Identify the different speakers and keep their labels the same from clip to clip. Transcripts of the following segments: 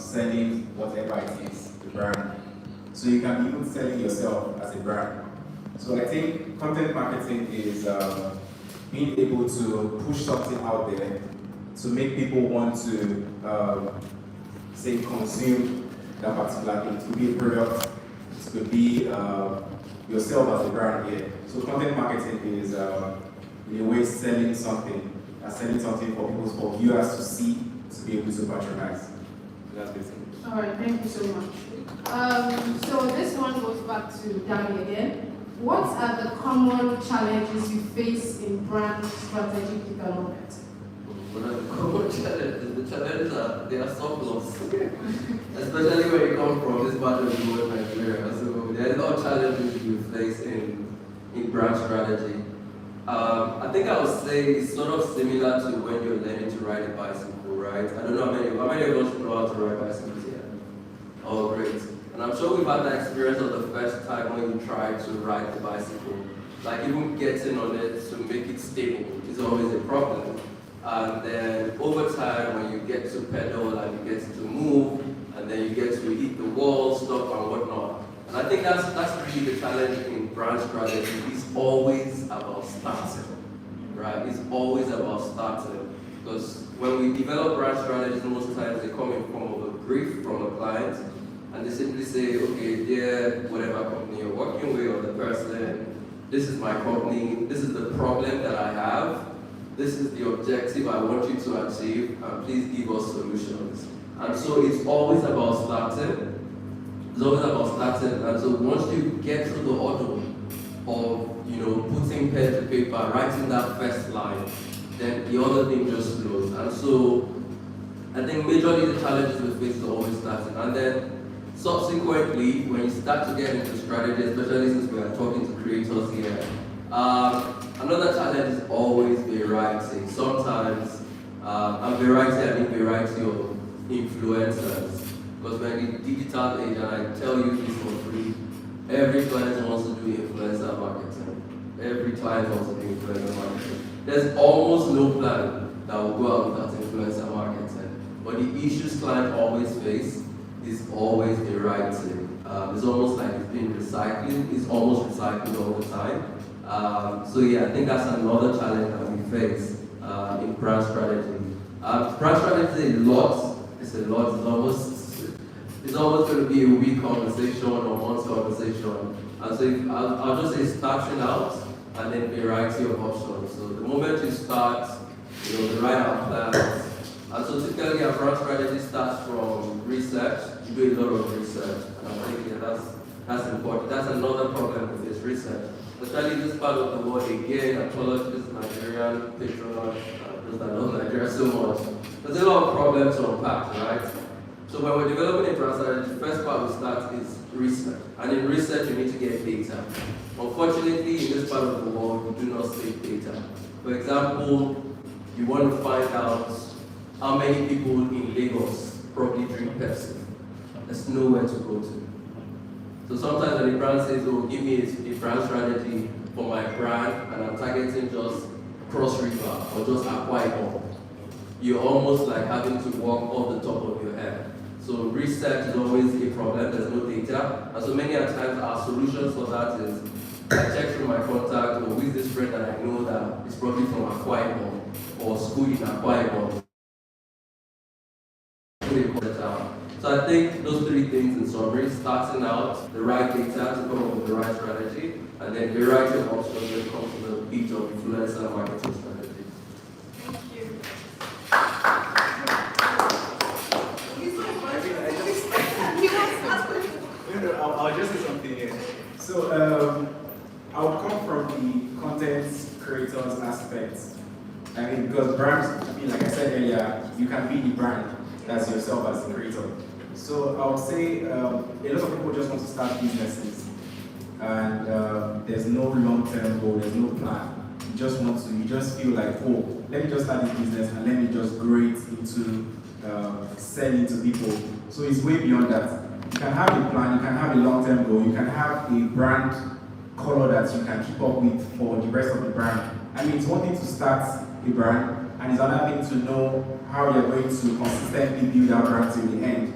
Speaker 1: selling whatever it is, the brand. So you can be even selling yourself as a brand. So I think content marketing is being able to push something out there to make people want to, say, consume that particular thing. It could be a product, it could be yourself as a brand here. So content marketing is, in a way, selling something for viewers to see, to be able to patronize. So that's basically it.
Speaker 2: All right, thank you so much. So this one goes back to Danny again. What are the common challenges you face in brand strategy development?
Speaker 3: What are the common challenges? The challenges are, they are surplus. Especially when you come from this part of the world, Nigeria. So there are a lot of challenges you face in brand strategy. I think I would say it's sort of similar to when you're learning to ride a bicycle, right? I don't know how many of us know how to ride bicycles here. Oh, great. And I'm sure we've had that experience of the first time when you try to ride the bicycle. Like even getting on it to make it stable is always a problem. And then over time, when you get to pedal and you get to move, and then you get to hit the wall, stop and whatnot. And I think that's really the challenge in brand strategy. It's always about starting, right? It's always about starting. Because when we develop brand strategies, most times they come in form of a brief from a client, and they simply say, okay, dear whatever company you're working with or the person, this is my company, this is the problem that I have, this is the objective I want you to achieve, and please give us solutions. And so it's always about starting. It's always about starting. And so once you get through the order of, putting pen to paper, writing that first line, then the other thing just flows. And so I think majorly the challenges we face is always starting. And then subsequently, when you start to get into strategy, especially since we are talking to creators here, another challenge is always variety. Sometimes, and variety, I mean variety of influencers. Because we're in the digital age, and I tell you this for free, every client wants to do influencer marketing. Every client wants to do influencer marketing. There's almost no plan that will go out without influencer marketing. But the issues clients always face is always variety. It's almost like it's been recycling. It's almost recycled all the time. So yeah, I think that's another challenge that we face in brand strategy. Brand strategy is a lot. It's a lot. It's almost going to be a week conversation or month's conversation. And so I'll just say starting out and then variety of options. So the moment you start, the write out plans. And so typically our brand strategy starts from research. You do a lot of research. And I think that's important. That's another problem with this research. Especially in this part of the world, again, apologies to Nigerian patronage, because I love Nigeria so much. There's a lot of problems to unpack, right? So when we're developing a brand strategy, the first part we start is research. And in research, you need to get data. Unfortunately, in this part of the world, we do not save data. For example, you want to find out how many people in Lagos probably drink Pepsi. There's nowhere to go to. So sometimes when the brand says, oh, give me a brand strategy for my brand, and I'm targeting just Cross River or just Akwa Ibom, you're almost like having to walk off the top of your head. So research is always a problem, there's no data. And so many times our solutions for that is, I check through my contact, or with this friend that I know that is probably from Akwa Ibom, or school in Akwa Ibom. So I think those three things in summary: starting out, the right data to come up with the right strategy, and then variety of options when it comes to the beat of influencer marketing strategy.
Speaker 2: Thank you.
Speaker 1: I'll just say something here. So I would come from the content creators aspect. I mean, because brands, like I said earlier, you can be the brand as yourself as the creator. So I would say a lot of people just want to start businesses, and there's no long-term goal, there's no plan. You just feel like, oh, let me just start this business and let me just grow it into selling to people. So it's way beyond that. You can have a plan, you can have a long-term goal, you can have a brand color that you can keep up with for the rest of the brand. I mean, it's one thing to start a brand, and it's another thing to know how you're going to consistently build that brand till the end.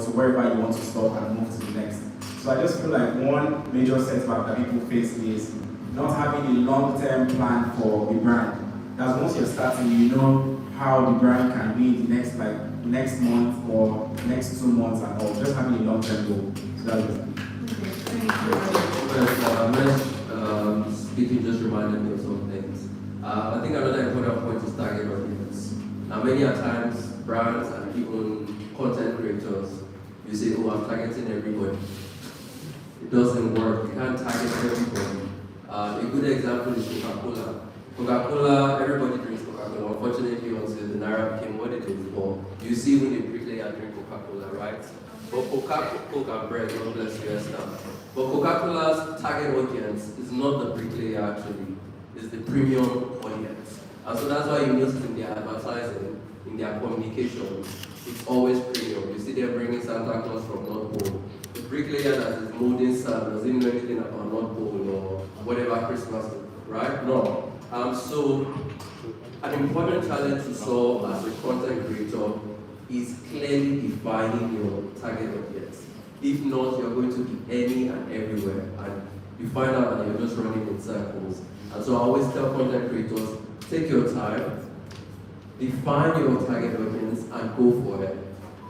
Speaker 1: to wherever you want to stop and move to the next. So I just feel like one major setback that people face is not having a long-term plan for the brand. That's once you're starting, you know how the brand can be the next month or next 2 months and all. Just having a long-term goal. So that's it.
Speaker 3: Speaking just reminded me of some things. I think another important point is target audience. Now, many a times, brands and even content creators, you say, oh, I'm targeting everybody. It doesn't work. You can't target everybody. A good example is Coca-Cola. Coca-Cola, everybody drinks Coca-Cola. Unfortunately, until the Naira became what it is, but you see when the bricklayer drink Coca-Cola, right? But Coke and bread, God bless you, Esther. But Coca-Cola's target audience is not the bricklayer actually, it's the premium audience. And so that's why you notice in their advertising, in their communication, it's always premium. You see them bringing Santa Claus from North Pole. The bricklayer that is molding sand doesn't know anything about North Pole or whatever Christmas, right? No. So an important challenge to solve as a content creator is clearly defining your target audience. If not, you're going to be any and everywhere, and you find out that you're just running in circles. And so I always tell content creators, take your time, define your target audience, and go for it.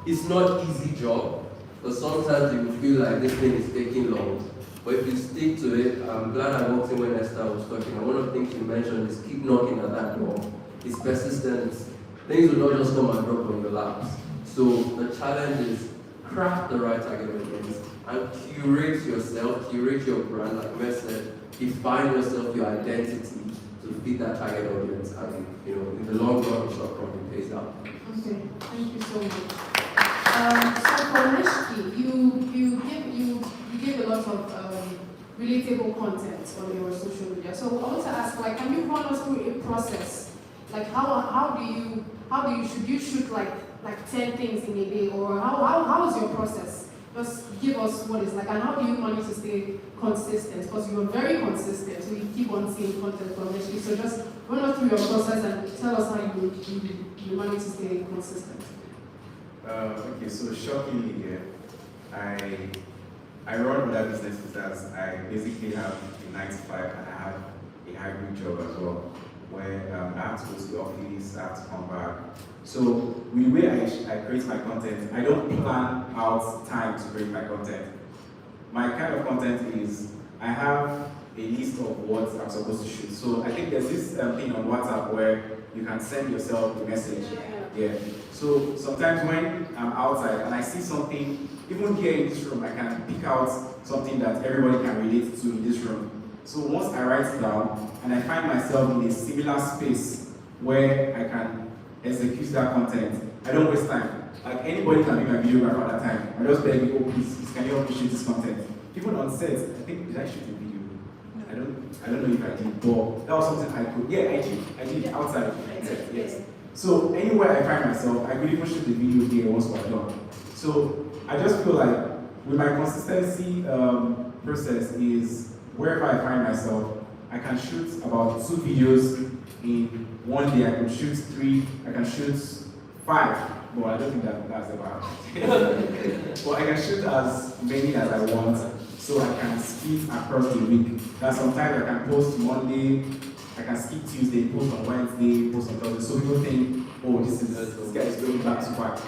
Speaker 3: It's not an easy job, because sometimes you will feel like this thing is taking long. But if you stick to it, I'm glad I walked in when Esther was talking, and one of the things you mentioned is keep knocking at that door. It's persistence. Things will not just come and drop on your laps. So the challenge is craft the right target audience and curate yourself, curate your brand, like Mess said, define yourself, your identity to fit that target audience, and in the long run, short run, it pays out.
Speaker 2: Okay, thank you so much. So for Neshki, you give a lot of relatable content on your social media. So I want to ask, can you run us through a process? Like how do you should you shoot like 10 things in a day, or how is your process? Just give us what it's like, and how do you manage to stay consistent? Because you are very consistent, so you keep on seeing content from Neshki. So just run us through your process and tell us how you manage to stay consistent.
Speaker 1: Okay, so shockingly, I run other businesses as I basically have a 9 to 5 and I have a hybrid job as well, where I have to go to the office, I have to come back. So the way I create my content, I don't plan out time to create my content. My kind of content is, I have a list of what I'm supposed to shoot. So I think there's this thing on WhatsApp where you can send yourself a message. Yeah. So sometimes when I'm outside and I see something, even here in this room, I can pick out something that everybody can relate to in this room. So once I write it down and I find myself in a similar space where I can execute that content, I don't waste time. Like anybody can be my videographer at that time. I just beg you, oh please, can you help me shoot this content? Even on set, I think, did I shoot a video? I don't know if I did, but that was something I could. Yeah, I did outside of set, yes. So anywhere I find myself, I could even shoot the video here once we're done. So I just feel like with my consistency process is wherever I find myself, I can shoot about 2 videos in one day. I can shoot 3, I can shoot 5. Well, I don't think that's ever happened. But I can shoot as many as I want, so I can split across the week. That sometimes I can post Monday, I can skip Tuesday, post on Wednesday, post on Thursday. So people think, oh, this guy is going back to back.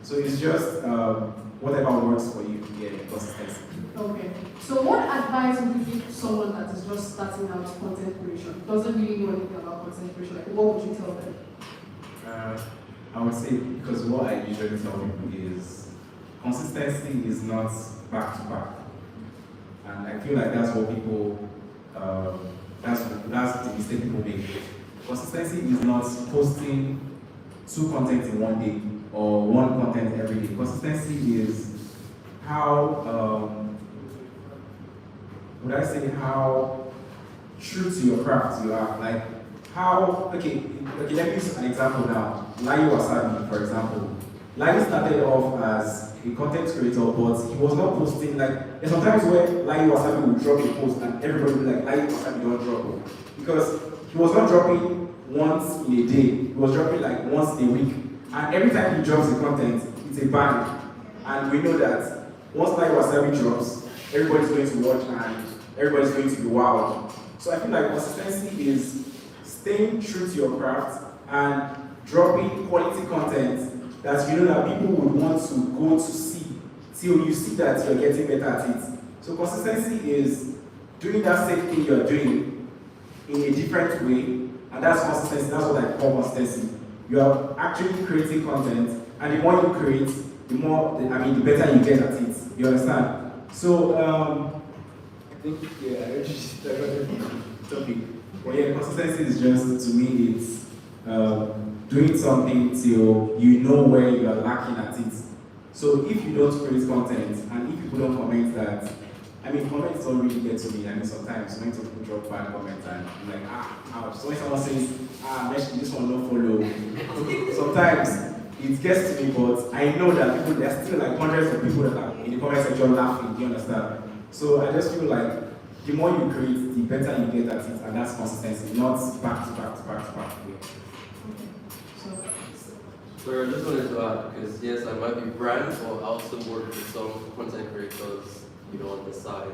Speaker 1: So it's just whatever works for you, consistency.
Speaker 2: Okay. So what advice would you give to someone that is just starting out content creation, doesn't really know anything about content creation? Like, what would you tell them?
Speaker 1: I would say, because what I usually tell people is consistency is not back to back, and I feel like that's what people that's the mistake people make. Consistency is not posting 2 content in one day or 1 content every day. Consistency is how would I say how true to your craft you are. Like how okay, let me use an example now. Lai Wasabi, for example. Lai started off as a content creator, but he was not posting like there's sometimes where Lai Wasabi will drop a post and everybody will be like Lai Wasabi don't drop, because he was not dropping once in a day, he was dropping like once a week. And every time he drops the content, it's a bang. And we know that once Like Wasabi drops, everybody's going to watch and everybody's going to be wowed. So I feel like consistency is staying true to your craft and dropping quality content that you know that people would want to go to see till you see that you're getting better at it. So consistency is doing that same thing you're doing in a different way, and that's consistency. That's what I call consistency. You are actually creating content, and the more you create, the better you get at it. You understand? So I think I already started the topic. But yeah, consistency is just, to me, it's doing something till you know where you are lacking at it. So if you don't create content, and if people don't comment that, comments don't really get to me. Sometimes when people drop bad comments and I'm like, ouch. So when someone says, Mesh, this one don't follow, sometimes it gets to me, but I know that there's still like hundreds of people that are in the comment section laughing, do you understand? So I just feel like the more you create, the better you get at it, and that's consistency, not back to back to back to back.
Speaker 3: So I just wanted to add, because yes, I might be brand, but I also work with some content creators, on the side.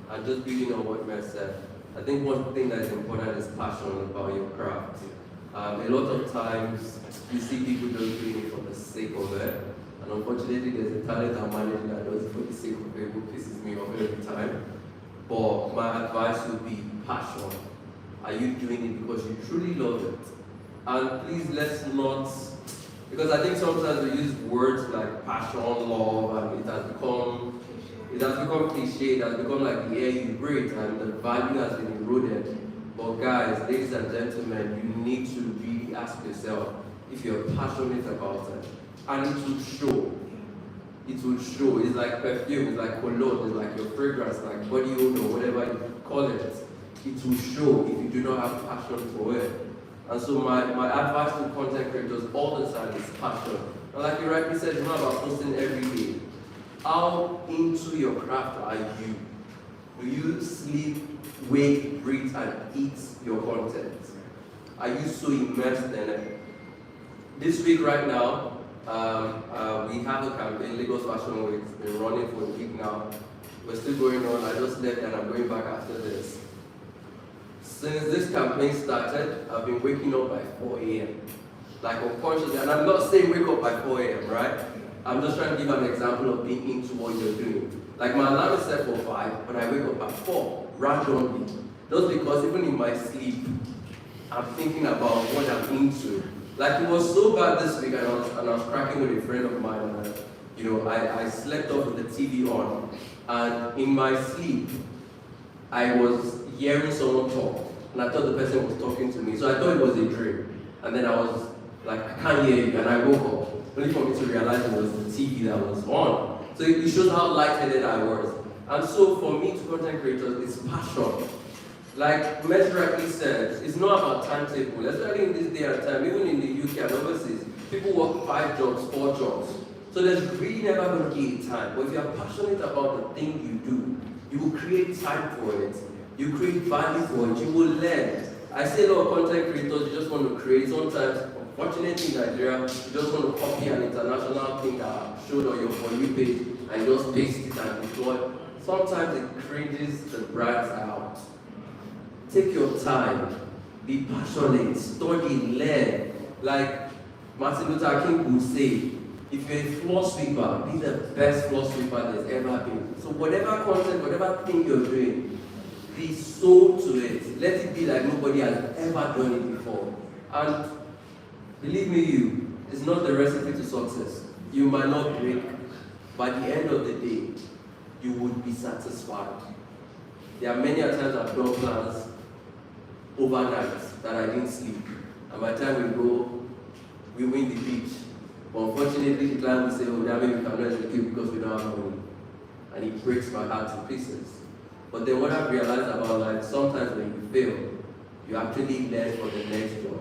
Speaker 3: And just building on what Mer said, I think one thing that is important is passion about your craft. A lot of times, you see people just doing it for the sake of it, and unfortunately, there's a talent I'm managing that does it for the sake of it, which pisses me off every time. But my advice would be passion. Are you doing it because you truly love it? And please, let's not, because I think sometimes we use words like passion, love, and it has become cliche, it has become like the air you breathe, and the value has been eroded. But guys, ladies and gentlemen, you need to really ask yourself if you're passionate about it. And it will show. It will show. It's like perfume, it's like cologne, it's like your fragrance, like body odor, whatever you call it. It will show if you do not have passion for it. And so my advice to content creators all the time is passion. And like you rightly said, it's not about posting every day. How into your craft are you? Do you sleep, wake, breathe, and eat your content? Are you so immersed in it? This week right now, we have a campaign, Lagos Fashion Week. It's been running for a week now. We're still going on. I just left and I'm going back after this. Since this campaign started, I've been waking up by 4 a.m. Like unconsciously, and I'm not saying wake up by 4 a.m., right? I'm just trying to give an example of being into what you're doing. Like my alarm is set for 5, but I wake up at 4, randomly. Just because even in my sleep, I'm thinking about what I'm into. Like it was so bad this week, and I was cracking with a friend of mine, and I slept off with the TV on, and in my sleep, I was hearing someone talk, and I thought the person was talking to me, so I thought it was a dream. And then I was like, I can't hear you, and I woke up, only for me to realize it was the TV that was on. So it shows how lightheaded I was. And so for me, to content creators, it's passion. Like Mesh rightly said, it's not about timetable, especially in this day and time, even in the UK and overseas, people work 5 jobs, 4 jobs. So there's really never going to be a time. But if you're passionate about the thing you do, you will create time for it. You create value for it. You will learn. I see a lot of content creators, you just want to create. Sometimes, unfortunately in Nigeria, you just want to copy an international thing that showed on your For You page and just paste it and deploy. Sometimes it cringes the brands out. Take your time. Be passionate. Study. Learn. Like Martin Luther King would say, if you're a floor sweeper, be the best floor sweeper there's ever been. So whatever content, whatever thing you're doing, be sold to it. Let it be like nobody has ever done it before. And believe me, it's not the recipe to success. You might not break. By the end of the day, you would be satisfied. There are many times I've done plans overnight that I didn't sleep. And by the time we go, we win the pitch. But unfortunately, the client will say, oh, that maybe we cannot execute because we don't have money. And it breaks my heart to pieces. But then what I've realized about life, sometimes when you fail, you actually learn for the next job.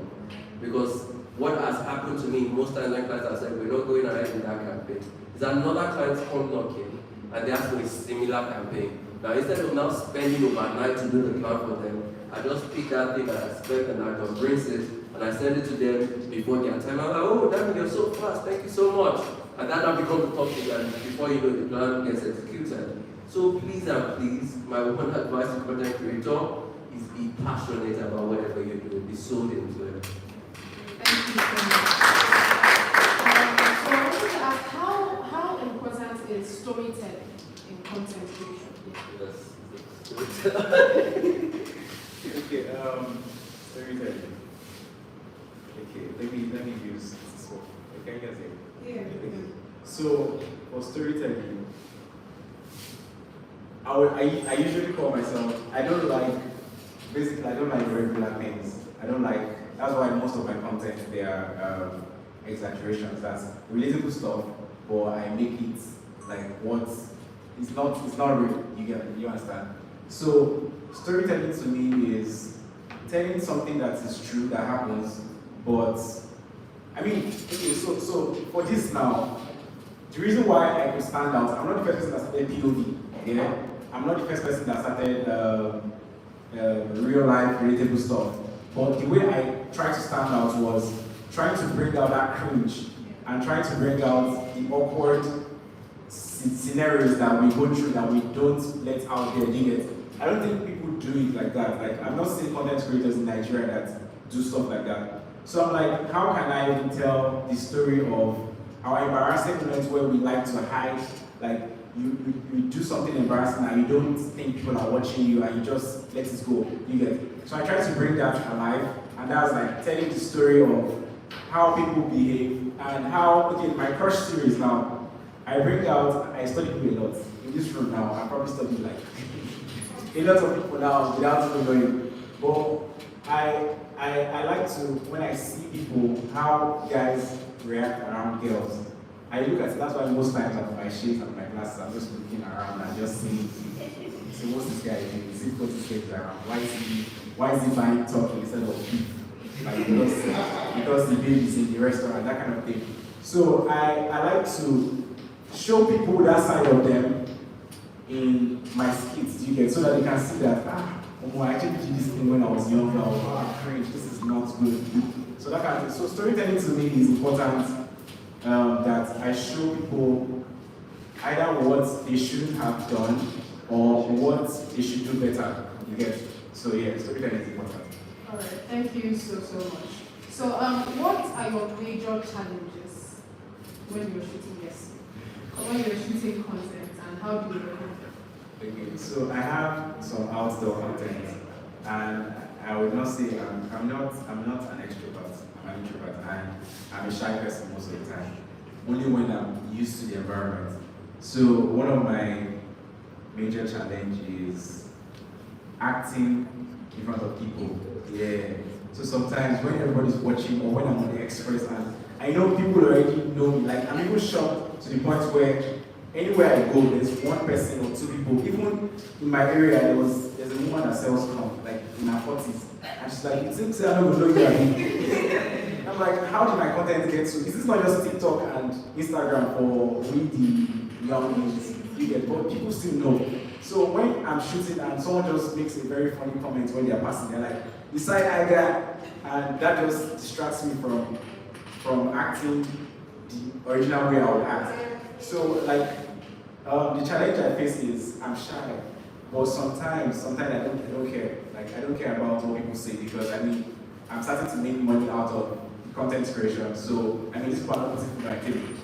Speaker 3: Because what has happened to me most times when clients have said, we're not going ahead with that campaign, is another client come knocking and they ask for a similar campaign. Now instead of now spending overnight to do the plan for them, I just pick that thing that I spent and I just bring it and I send it to them before their time. I'm like, oh, damn, you're so fast, thank you so much. And that now becomes the topic, and before you know it, the plan gets executed. So please and please, my one advice to content creator is be passionate about whatever you do. Be sold into it.
Speaker 2: Thank you so much. So I wanted to ask, how important is storytelling in content creation?
Speaker 3: Yes.
Speaker 1: Okay, storytelling. Okay, let me use this one. Can you guys hear?
Speaker 2: Yeah.
Speaker 1: So for storytelling, I usually call myself, I don't like regular things. I don't like, that's why most of my content, they are exaggerations. That's relatable stuff, but I make it like it's not real. You understand? So storytelling to me is telling something that is true, that happens, but I mean, okay, so for this now, the reason why I could stand out, I'm not the first person that started POV, yeah? I'm not the first person that started real life relatable stuff. But the way I tried to stand out was trying to bring out that cringe and trying to bring out the awkward scenarios that we go through that we don't let out there. I don't think people do it like that. Like, I'm not seeing content creators in Nigeria that do stuff like that. So I'm like, how can I even tell the story of our embarrassing moments where we like to hide, like you do something embarrassing and you don't think people are watching you and you just let it go, you get it. So I tried to bring that alive, and that's like telling the story of how people behave and how, okay, my crush series now, I study people a lot. In this room now, I probably study like a lot of people now without even knowing. But I like to, when I see people, how guys react around girls, I look at it. That's why most times with my shades and my glasses, I'm just looking around and just seeing, so what's this guy doing? Is he putting shades around? Why is he buying turkey instead of beef? Like, because the baby is in the restaurant, that kind of thing. So I like to show people that side of them in my skits, you get, so that they can see that, I actually did this thing when I was younger, or cringe, this is not good. So that kind of thing. So storytelling to me is important, that I show people either what they shouldn't have done or what they should do better, you get. So yeah, storytelling is important.
Speaker 2: All right, thank you so much. So what are your major challenges when you're shooting when you're shooting content, and how do you overcome them?
Speaker 1: Okay, so I have some outdoor content, and I would not say I'm not an extrovert. I'm an introvert, and I'm a shy person most of the time. Only when I'm used to the environment. So one of my major challenge is acting in front of people. Yeah. So sometimes when everybody's watching, or when I'm on the express, and I know people already know me. Like, I'm even shocked to the point where anywhere I go, there's one person or two people. Even in my area, there's a woman that sells corn, like in her 40s. And she's like, it seems I don't even know you again. I'm like, how did my content get to? Is this not just TikTok and Instagram for we the young kids? You get, but people still know. So when I'm shooting and someone just makes a very funny comment when they're passing, they're like, the side eye guy, and that just distracts me from acting the original way I would act. So like, the challenge I face is I'm shy, but sometimes I don't care. Like, I don't care about what people say, because I mean, I'm starting to make money out of content creation. So I mean, this is part of the activity.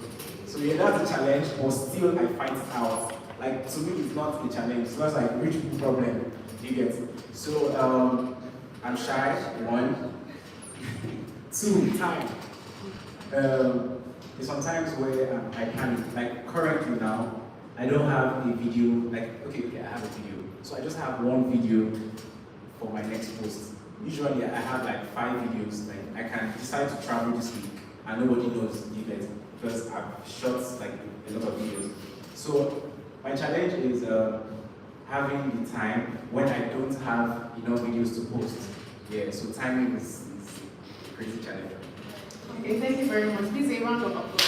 Speaker 1: So yeah, that's the challenge, but still I fight it out. Like, to me, it's not a challenge. It's not like rich people problem. You get. So I'm shy. 1, 2, time. There's sometimes where I panic. Like currently now, I don't have a video. Like, okay, I have a video. So I just have one video for my next post. Usually I have like 5 videos. Like, I can decide to travel this week and nobody knows, you get, because I've shot like a lot of videos. So my challenge is having the time when I don't have enough videos to post. Yeah, so timing is a crazy challenge.
Speaker 2: Okay, thank you very much. Please a round of applause.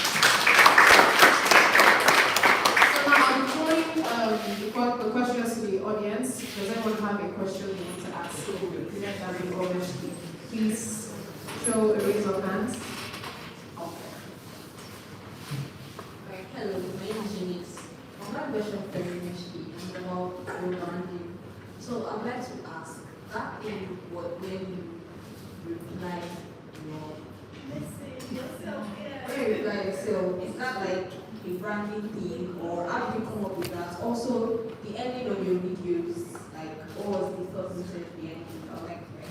Speaker 2: So now I'm throwing the questions to the audience. Does anyone have a question they want to ask? Please show a raise of hands.
Speaker 4: question for you, Mishki, about branding. So I'd like to ask, back in when you reply your message yourself, when you reply yourself, is that like a branding thing, or how did you come up with that? Also, the ending of your videos, like what was the thought process behind it? I would like to hear.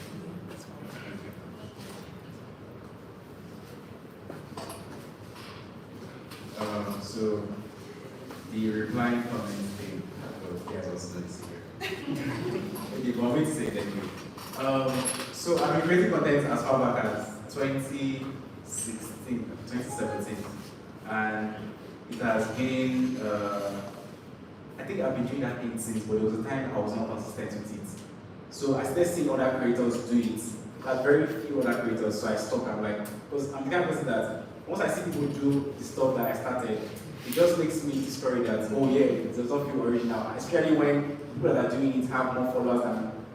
Speaker 1: So the replying comment thing, yes, I was nice here. Okay, but wait to say thank you. So I've been creating content as far back as 2016, 2017, and it has been, I think I've been doing that thing since, but there was a time I was not consistent with it. So I started seeing other creators do it. Like very few other creators, so I stopped. I'm like, because I'm the kind of person that once I see people do the stuff that I started, it just makes me discouraged that, oh yeah, it does not feel original, especially when people that are doing it have more followers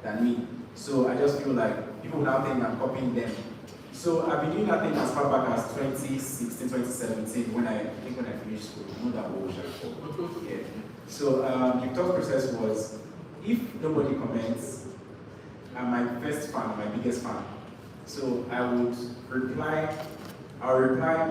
Speaker 1: than me. So I just feel like people now think I'm copying them. So I've been doing that thing as far back as 2016, 2017, when I finished school. Not that old, yeah. So the thought process was, if nobody comments, I'm my first fan, my biggest fan. So I'll reply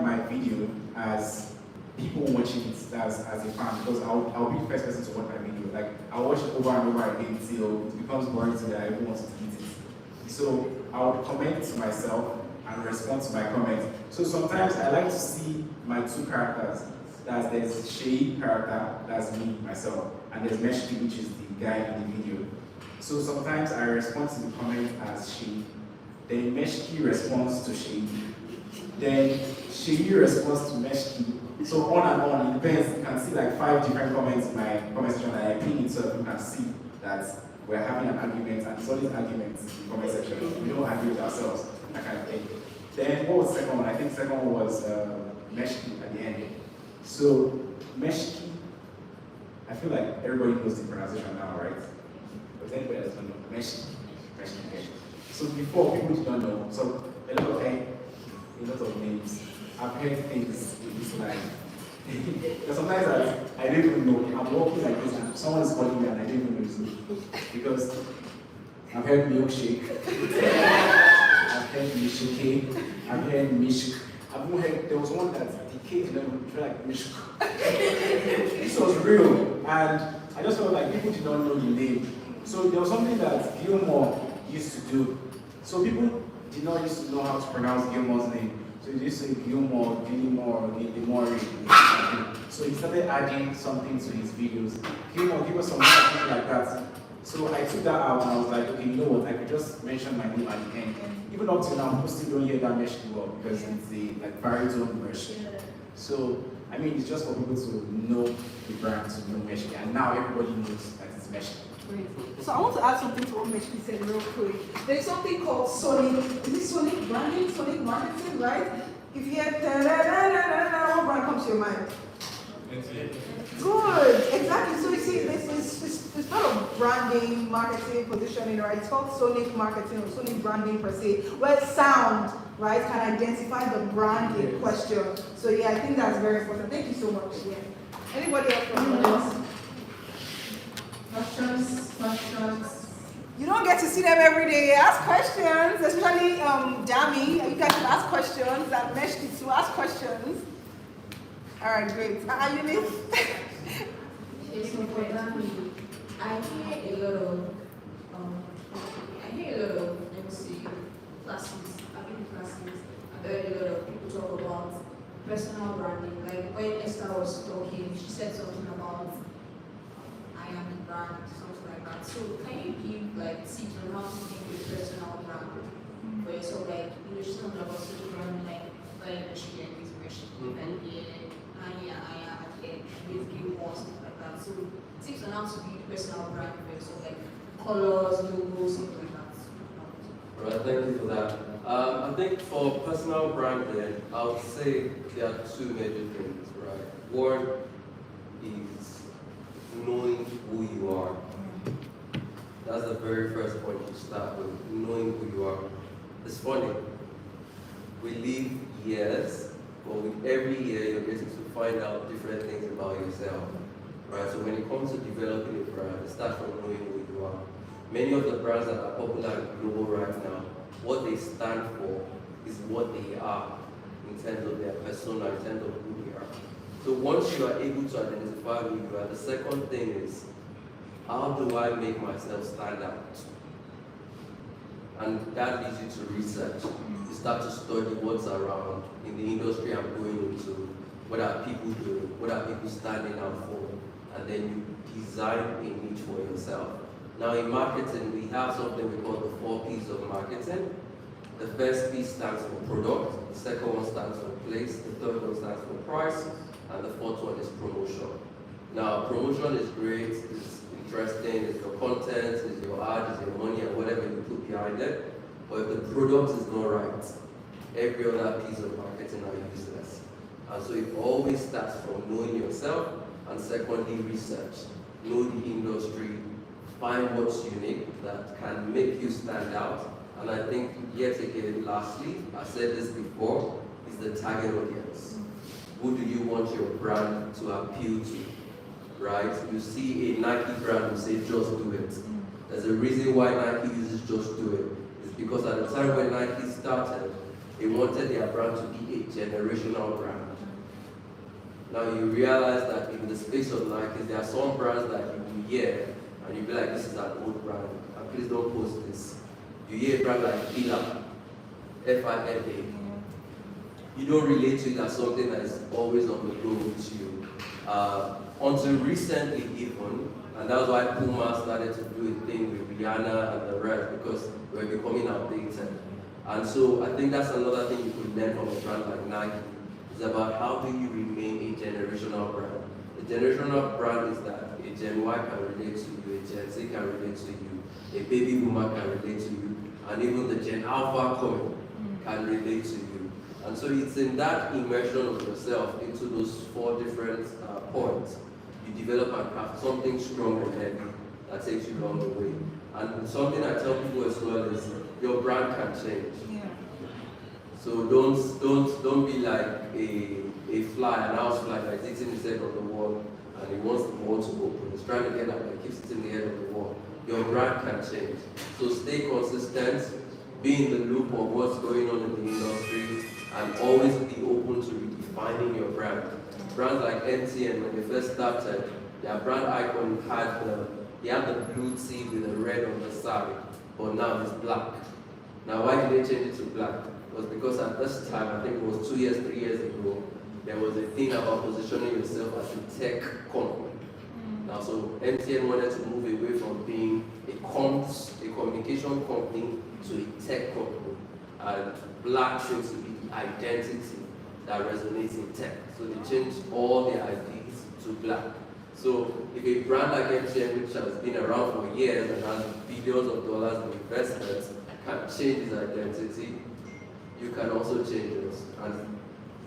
Speaker 1: my video as people watching it as a fan, because I'll be the first person to watch my video. Like, I'll watch it over and over again till it becomes boring to that I even want to delete it. So I would comment to myself and respond to my comment. So sometimes I like to see my two characters. There's Shay character, that's me, myself, and there's Meshki, which is the guy in the video. So sometimes I respond to the comment as Shay, then Meshki responds to Shay, then Shay responds to Meshki. So on and on, it depends. You can see like 5 different comments in my comment section that I pin it so you can see that we're having an argument, and it's always arguments in the comment section. We don't argue with ourselves, that kind of thing. Then what was the second one? I think the second one was Meshki at the end. So Meshki, I feel like everybody knows the pronunciation now, right? But anybody else don't know? Meshki. Okay. So before, people did not know. So a lot of names. I've heard things in this life. Because sometimes I don't even know. I'm walking like this and someone is calling me and I don't even know it's me. Because I've heard milkshake. I've heard mishake. I've heard mishk. I've even heard, there was one that the kids didn't feel like mishk. This was real. And I just felt like people did not know the name. So there was something that Gilmore used to do. So people did not used to know how to pronounce Gilmore's name. So he used to say Gilmore, Gilmore. So he started adding something to his videos. Gilmore, give us some more things like that. So I took that out and I was like, okay, you know what? I could just mention my name at the end. Even up to now, people still don't hear that Meshki well because it's the like baritone version. So I mean, it's just for people to know the brand, to know Meshki, and now everybody knows that it's Meshki.
Speaker 5: Great. So I want to add something to what Meshki said real quick. There's something called sonic. Is it sonic branding, sonic marketing, right? If you hear what brand comes to your mind? Good, exactly. So you see, it's part of branding, marketing, positioning, right? It's called sonic marketing or sonic branding per se, where sound, right, can identify the brand in question. So yeah, I think that's very important. Thank you so much. Yeah. Anybody else? Questions? You don't get to see them every day. Ask questions, especially Dami. You guys should ask questions and Meshki to ask questions. All right, great. Eunice?
Speaker 4: Okay, so for Dami, I hear a lot of MC classes. I've been in classes. I've heard a lot of people talk about personal branding. Like when Esther was talking, she said something about I am the brand, something like that. So can you give like tips on how to think with personal brand for yourself? Like she's talking about social brand, like by Meshki and this Meshki and I with Gilmore, something like that. So tips on how to build personal brand for yourself, like colors, logos, something like that.
Speaker 3: Right, thank you for that. I think for personal branding, I would say there are 2 major things, right? One is knowing who you are. That's the very first point you start with, knowing who you are. It's funny. We live years, but with every year you're getting to find out different things about yourself. right? So when it comes to developing a brand, it starts from knowing who you are. Many of the brands that are popular global right now, what they stand for is what they are in terms of their persona, in terms of who they are. So once you are able to identify who you are, the second thing is, how do I make myself stand out? And that leads you to research. You start to study what's around in the industry I'm going into. What are people doing? What are people standing out for? And then you design a niche for yourself. Now in marketing, we have something we call the 4 P's of marketing. The first P stands for product, the second one stands for place, the third one stands for price, and the fourth one is promotion. Now promotion is great, it's interesting, it's your content, it's your ad, it's your money, and whatever you put behind it. But if the product is not right, every other piece of marketing are useless. And so it always starts from knowing yourself, and secondly, research. Know the industry, find what's unique that can make you stand out. And I think, yet again, lastly, I said this before, is the target audience. Who do you want your brand to appeal to, right? You see a Nike brand, you say, just do it. There's a reason why Nike uses just do it. It's because at the time when Nike started, they wanted their brand to be a generational brand. Now you realize that in the space of Nike, there are some brands that you will hear, and you'll be like, this is an old brand, and please don't post this. You hear a brand like Fila, F-I-L-A. You don't relate to it as something that is always on the go with you. Until recently even, and that's why Puma started to do a thing with Rihanna and the rest, because we're becoming outdated. And so I think that's another thing you could learn from a brand like Nike. It's about how do you remain a generational brand. A generational brand is that a Gen Y can relate to you, a Gen Z can relate to you, a baby boomer can relate to you, and even the Gen Alpha coming can relate to you. And so it's in that immersion of yourself into those 4 different points, you develop and craft something strong and heavy that takes you along the way. And something I tell people as well is your brand can change.
Speaker 5: Yeah.
Speaker 3: So don't be like a fly, an house fly that's sitting in the head of the wall and he wants the wall to open. He's trying to get out and keeps sitting in the head of the wall. Your brand can change. So stay consistent, be in the loop of what's going on in the industry, and always be open to redefining your brand. Brands like MTN, when they first started, their brand icon had the blue T with the red on the side, but now it's black. Now why did they change it to black? It was because at this time, I think it was 2 years, 3 years ago, there was a thing about positioning yourself as a tech company. Now, so MTN wanted to move away from being a communication company to a tech company, and black seems to be the identity that resonates in tech. So they changed all their IDs to black. So if a brand like MTN, which has been around for years and has billions of dollars in investments, can change its identity, you can also change yours. And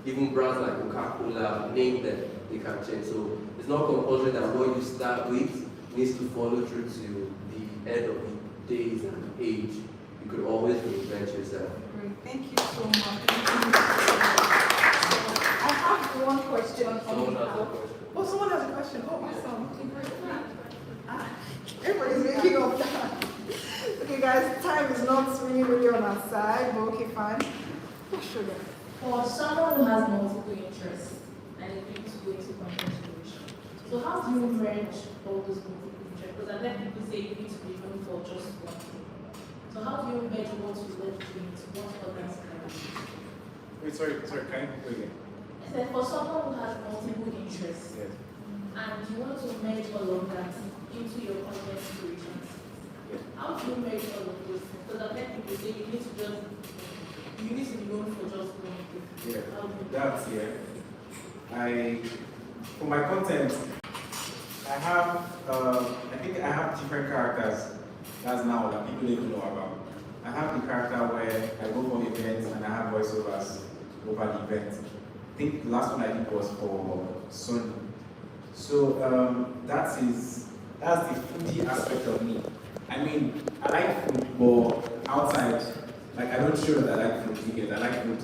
Speaker 3: even brands like Coca-Cola, name them, they can change. So it's not compulsory that what you start with needs to follow through to the end of the days and age. You could always reinvent yourself.
Speaker 5: Great. Thank you so much. I have one question on
Speaker 3: Someone has a
Speaker 5: behalf.
Speaker 3: question.
Speaker 5: Oh, someone has a question. Oh, awesome. Everybody's making up that. Okay, guys, time is not really on our side, but okay, fine. Oh, sugar.
Speaker 6: For someone who has multiple interests and is going to go into content creation, so how do you merge all those multiple interests? Because I've heard people say you need to be known for just one thing. So how do you merge what you love doing to what others can do?
Speaker 1: Wait, sorry, can you go again?
Speaker 6: I said for someone who has multiple interests
Speaker 1: Yes.
Speaker 6: and you want to merge all of that into your content creation,
Speaker 1: Yes.
Speaker 6: how do you merge all of those? Because I've heard people say you need to be known for just one thing.
Speaker 1: Yeah,
Speaker 6: How do you
Speaker 1: that's for my content, I think I have different characters. That's now that people don't even know about. I have the character where I go for events and I have voiceovers over the event. I think the last one I did was for Sony. So that's the foodie aspect of me. I mean, I like food, but outside, like I don't show that I like food because I like food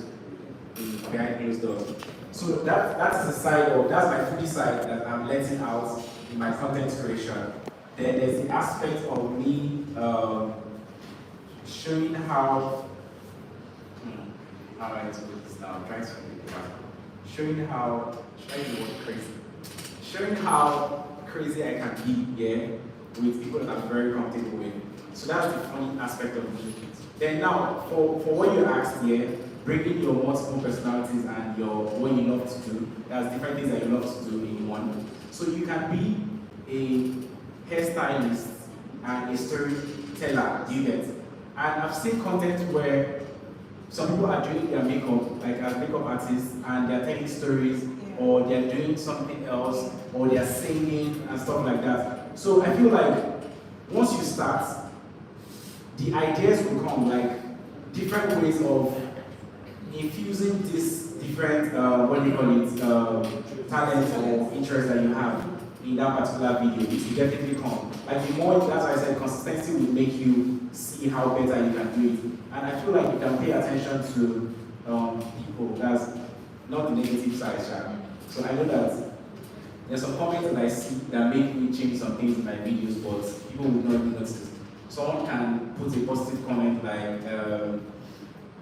Speaker 1: behind closed doors. So that's the side of, that's my foodie side that I'm letting out in my content creation. Then there's the aspect of me showing how am I to put this down? I'm trying to make it back. Showing how showing how crazy I can be, yeah, with people that I'm very comfortable with. So that's the funny aspect of me. Then now, for what you asked here, bringing your multiple personalities and your what you love to do, there's different things that you love to do in one. So you can be a hairstylist and a storyteller, you get? And I've seen content where some people are doing their makeup, like as makeup artists, and they're telling stories, or they're doing something else, or they're singing and stuff like that. So I feel like once you start, the ideas will come, like different ways of infusing this different, talent or interest that you have in that particular video. It will definitely come. Like the more, that's why I said consistency will make you see how better you can do it. And I feel like you can pay attention to people. That's not the negative side, Sha. So I know that there's some comments that I see that make me change some things in my videos, but people would not even notice. Someone can put a positive comment like,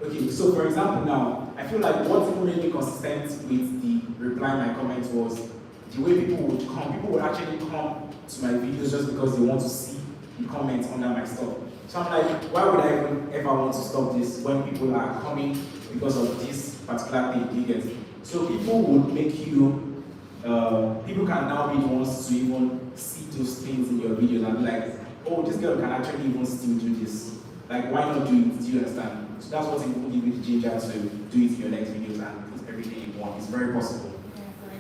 Speaker 1: okay, so for example now, I feel like what even made me consistent with the reply my comment was the way people would come. People would actually come to my videos just because they want to see the comments under my stuff. So I'm like, why would I even ever want to stop this when people are coming because of this particular thing, you get? So people would make you, people can now be the ones to even see those things in your videos and be like, oh, this girl can actually even still do this. Like, why not do it? Do you understand? So that's what it will give you the ginger to do it in your next videos and put everything in one. It's very possible.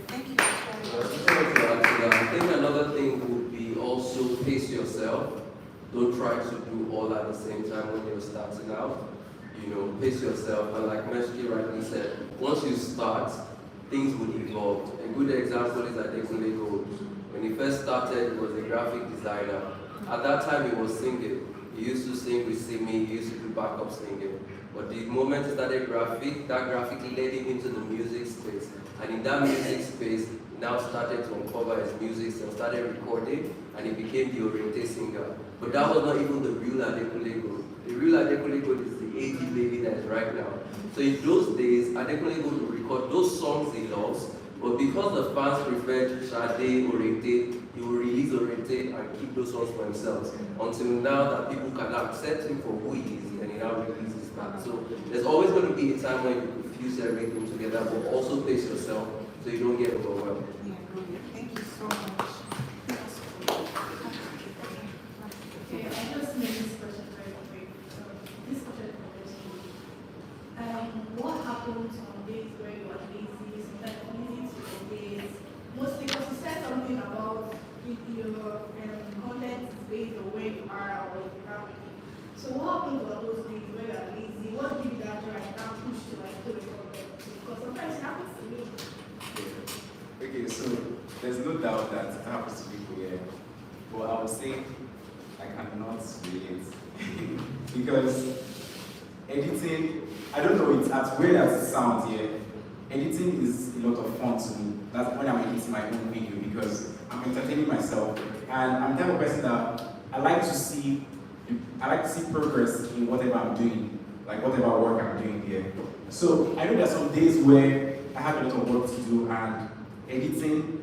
Speaker 5: Thank you.
Speaker 3: I think another thing would be also pace yourself. Don't try to do all at the same time when you're starting out. You know, pace yourself. And like Meshi rightly said, once you start, things would evolve. A good example is Adekunle Gold. When he first started, he was a graphic designer. At that time, he was singing. He used to sing with Simi, he used to do backup singing. But the moment he started graphic, that graphic led him into the music space. And in that music space, he now started to uncover his music and started recording, and he became the Oriente singer. But that was not even the real Adekunle Gold. The real Adekunle Gold is the 80 lady that is right now. So in those days, Adekunle Gold would record those songs he loves, but because the fans preferred Sade, Oriente, he will release Oriente and keep those songs for themselves. Until now that people can accept him for who he is, and he now releases that. So there's always going to be a time when you fuse everything together, but also pace yourself so you don't get overwhelmed.
Speaker 5: Yeah, brilliant. Thank you so much.
Speaker 6: Okay, I just made this question very quick. This question is what happens on days where you are lazy, sometimes easy to obey? Mostly because you said something about if your content is based on where you are or if you have it. So what happens on those days where you are lazy? What gives you that drive, that push to like do the content? Because sometimes it happens to me.
Speaker 1: Okay, so there's no doubt that it happens to people here. But I would say I cannot relate. Because editing, I don't know, it's as weird as it sounds here. Editing is a lot of fun to me. That's when I'm editing my own video because I'm entertaining myself. And I'm the type of person that I like to see progress in whatever I'm doing, like whatever work I'm doing here. So I know there's some days where I have a lot of work to do and editing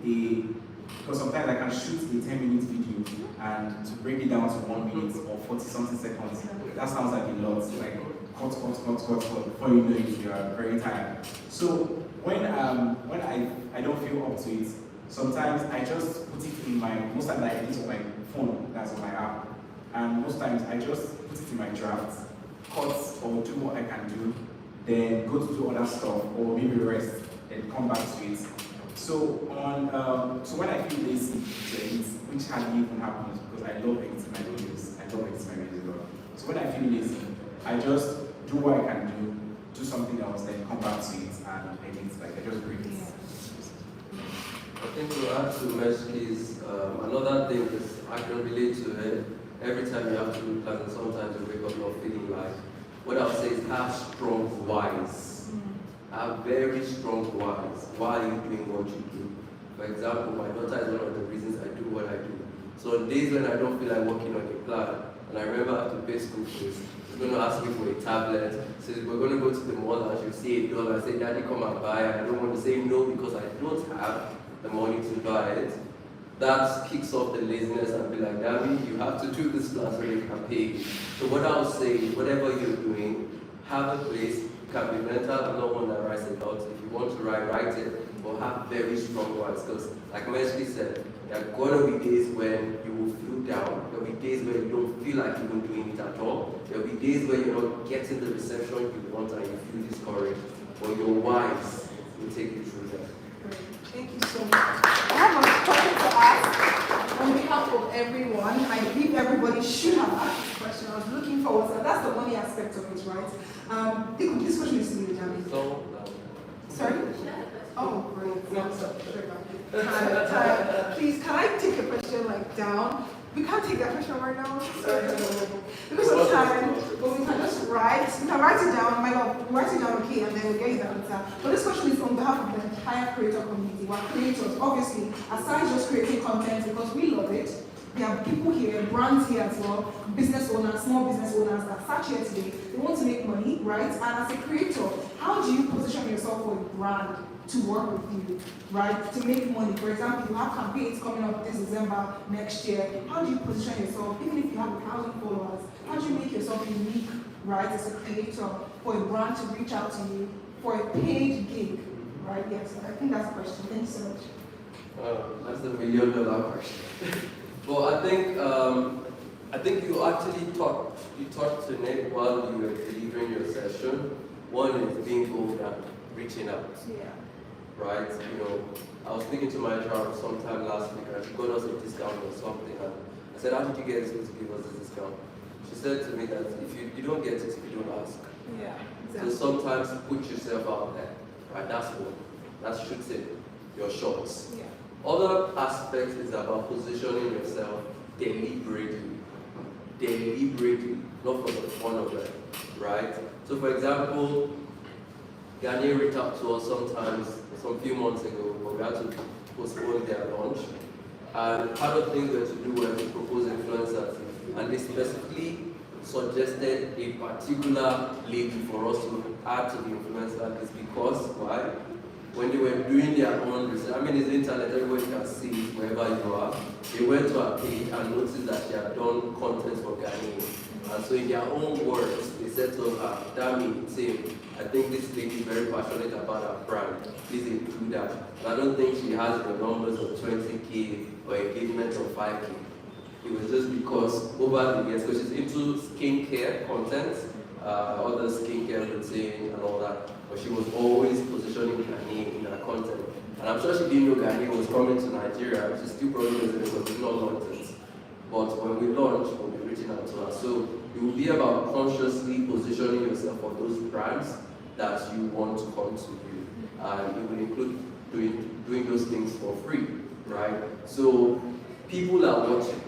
Speaker 1: because sometimes I can shoot a 10-minute video and to break it down to 1 minute or 40-something seconds, that sounds like a lot, like cut, before you know it, you are very tired. So when I don't feel up to it, sometimes I just put it in most times I edit on my phone, that's on my app, and most times I just put it in my drafts, cut or do what I can do, then go to do other stuff or maybe rest and come back to it. So so when I feel lazy to edit, which hardly even happens because I love editing my videos, a lot. So when I feel lazy, I just do what I can do something else, then come back to it and edit, like I just breathe it.
Speaker 3: I think to add to Meshki's, another thing is I can relate to it. Every time you have to do class and sometimes you wake up not feeling like, what I would say is have strong whys. Have very strong whys. Why are you doing what you do? For example, my daughter is one of the reasons I do what I do. So on days when I don't feel like working on a plan, and I remember I have to pay school fees, she's going to ask me for a tablet. So we're going to go to the mall and she'll see $1 and say, Daddy, come and buy it. I don't want to say no because I don't have the money to buy it. That kicks off the laziness and be like, Daddy, you have to do this plan so you can pay. So what I would say is, whatever you're doing, have a place. It can be mental. I'm not one that writes a lot. If you want to write it. But have very strong ones, because like Meshley said, there are going to be days when you will feel down. There will be days where you don't feel like even doing it at all. There will be days where you're not getting the reception you want and you feel discouraged. But your wives will take you through that.
Speaker 5: Thank you so much. I have a question to ask on behalf of everyone. I believe everybody should have asked this question. I was looking forward to that. That's the money aspect of it, right? This question is to you, Jamie.
Speaker 3: So,
Speaker 5: Sorry? Oh, great. No, sorry. Please, can I take a question like down? We can't take that question right now. Sorry. Because of time, but we can just write. We can write it down. My love, we'll write it down, okay, and then we'll get you the answer. But this question is on behalf of the entire creator community. We're creators, obviously, aside just creating content because we love it. There are people here, brands here as well, business owners, small business owners that sat here today. They want to make money, right? And as a creator, how do you position yourself for a brand to work with you, right? To make money. For example, you have campaigns coming up this December, next year. How do you position yourself, even if you have 1,000 followers, how do you make yourself unique, right, as a creator, for a brand to reach out to you, for a paid gig, right? Yes, I think that's the question. Thank you so much.
Speaker 3: That's the $1 million question. Well, I think you actually talked to Nick while you were delivering your session. One is being bold and reaching out.
Speaker 5: Yeah.
Speaker 3: Right? You know, I was speaking to my child sometime last week and she got us a discount or something. And I said, how did you get this to give us this discount? She said to me that if you don't get it if you don't ask.
Speaker 5: Yeah, exactly.
Speaker 3: So sometimes put yourself out there. Right? That's one. That's shooting your shots.
Speaker 5: Yeah.
Speaker 3: Other aspect is about positioning yourself deliberately, not for the fun of it, right? So for example, Garnier reached out to us some few months ago, but we had to postpone their launch. And part of the things we had to do was to propose influencers, and they specifically suggested a particular lady for us to add to the influencer list because, why? When they were doing their own research, I mean, it's internet, everybody can see it wherever you are. They went to her page and noticed that she had done content for Ghanaian. And so in their own words, they said to her, Dami, Tim, I think this lady is very passionate about her brand. Please include that. And I don't think she has the numbers of 20K or engagement of 5K. It was just because over the years, because she's into skincare content, other skincare routine and all that, but she was always positioning Ghanaian in her content. And I'm sure she didn't know Ghanaian was coming to Nigeria. She still probably doesn't because it's not launched it. But when we launch, we'll be reaching out to her. So it will be about consciously positioning yourself for those brands that you want to come to you. And it will include doing those things for free, right? So people are watching.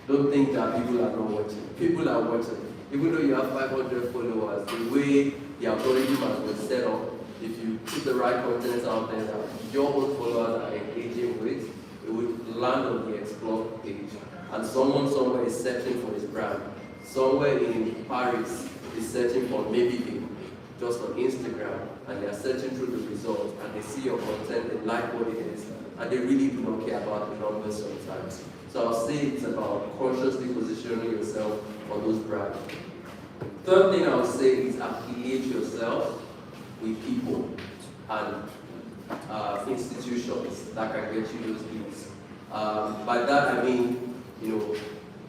Speaker 3: Don't think that people are not watching. People are watching. Even though you have 500 followers, the way the algorithm has been set up, if you put the right content out there that your own followers are engaging with, it would land on the explore page. And someone somewhere is searching for his brand. Somewhere in Paris is searching for Maybelline, just on Instagram, and they're searching through the results, and they see your content, they like what it is, and they really do not care about the numbers sometimes. So I'll say it's about consciously positioning yourself for those brands. Third thing I would say is affiliate yourself with people and institutions that can get you those deals. By that I mean,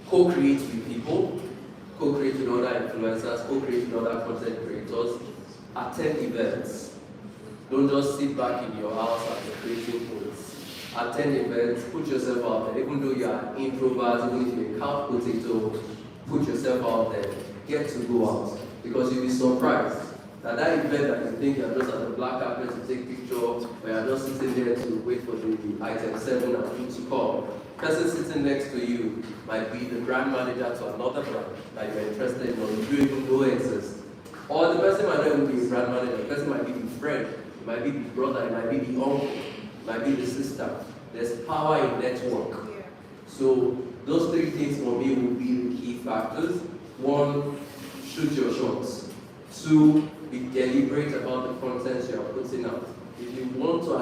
Speaker 3: co-create with people, co-create with other influencers, co-create with other content creators, attend events. Don't just sit back in your house and creating things. Attend events, put yourself out there. Even though you are an introvert, even if you're a couch potato, put yourself out there. Get to go out. Because you'll be surprised that event that you think you're just at the black carpet to take pictures, or you're just sitting there to wait for the item 7 and 2 to come. Person sitting next to you might be the brand manager to another brand that you're interested in or you don't even know exists. Or the person might not even be a brand manager, the person might be the friend, it might be the brother, it might be the uncle. might be the system. There's power in network. So those three things for me will be the key factors. One, shoot your shots. Two, be deliberate about the content you are putting out. If you want to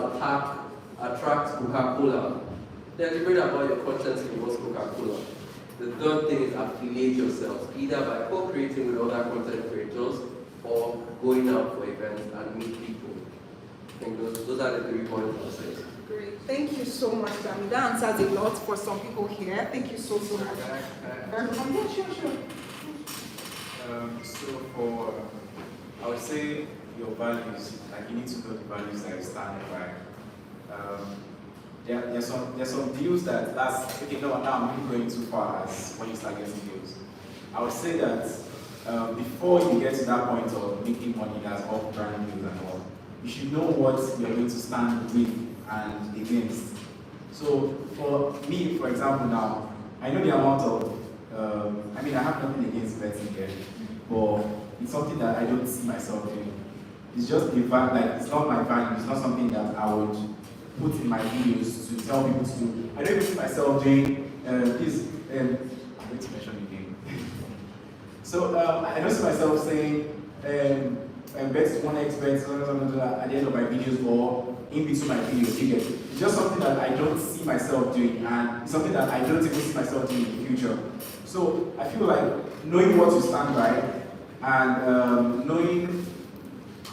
Speaker 3: attract Coca-Cola, deliberate about your content towards Coca-Cola. The third thing is affiliate yourselves, either by co-creating with other content creators or going out for events and meet people. I think those are the 3 points I'll say.
Speaker 5: Great. Thank you so much, Dami. That answers a lot for some people here. Thank you so much. Yeah, sure.
Speaker 1: So I would say your values, like you need to know the values that you stand by. There's some deals that's okay. No, now I'm really going too far as when you start getting deals. I would say that before you get to that point of making money that's off brand deals and all, you should know what you're going to stand with and against. So for me, for example, now I know the amount of I have nothing against betting here, but it's something that I don't see myself doing. It's just it's not my value. It's not something that I would put in my videos to tell people to do. I don't even see myself doing I'm going to mention the name. So I don't see myself saying bet 1x bet at the end of my videos or in between my videos. You get it? It's just something that I don't see myself doing, and it's something that I don't even see myself doing in the future. So I feel like knowing what you stand by and knowing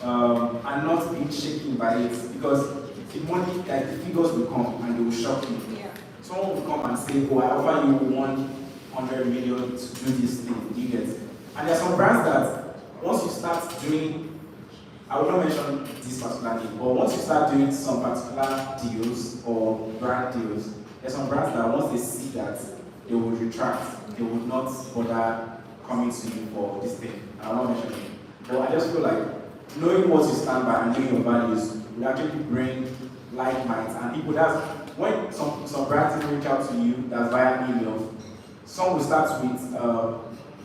Speaker 1: and not being shaken by it, because the money, like the figures will come and they will shock you.
Speaker 5: Yeah.
Speaker 1: Someone will come and say, "Oh, I offer you 100 million to do this thing." Do you get it? And there are some brands that once you start doing, I will not mention this particular name, but once you start doing some particular deals or brand deals, there's some brands that once they see that, they will retract. They will not bother coming to you for this thing. I will not mention it. But I just feel like knowing what you stand by and knowing your values will actually bring like minds and people. That's when some brands reach out to you that's via email. Some will start with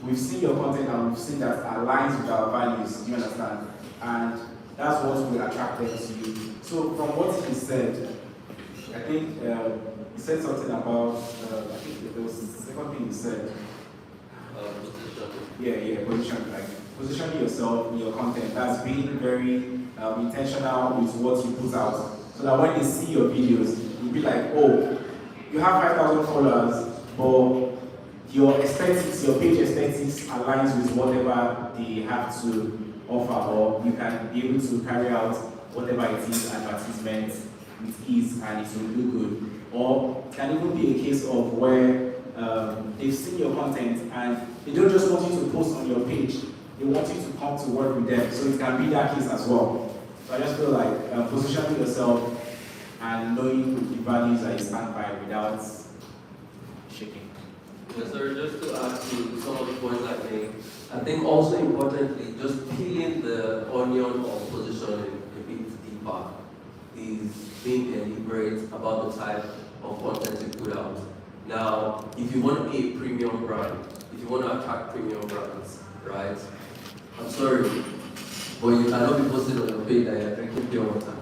Speaker 1: we've seen your content and we've seen that aligns with our values. Do you understand? And that's what will attract them to you. So from what he said, I think he said something about I think there was the second thing he said. Positioning yourself in your content. That's being very intentional with what you put out, so that when they see your videos, you'll be like, oh, you have 5,000 followers, but your aesthetics, your page aesthetics aligns with whatever they have to offer, or you can be able to carry out whatever it is, advertisement with ease, and it will look good. Or it can even be a case of where they've seen your content and they don't just want you to post on your page, they want you to come to work with them. So it can be that case as well. So I just feel like positioning yourself and knowing the values that you stand by without shaking.
Speaker 3: Yes, sir, just to add to some of the points I made, I think also importantly, just peeling the onion of positioning a bit deeper is being deliberate about the type of content you put out. Now, if you want to be a premium brand, if you want to attract premium brands, right? I'm sorry, but you cannot be posting on your page that you're drinking pure water.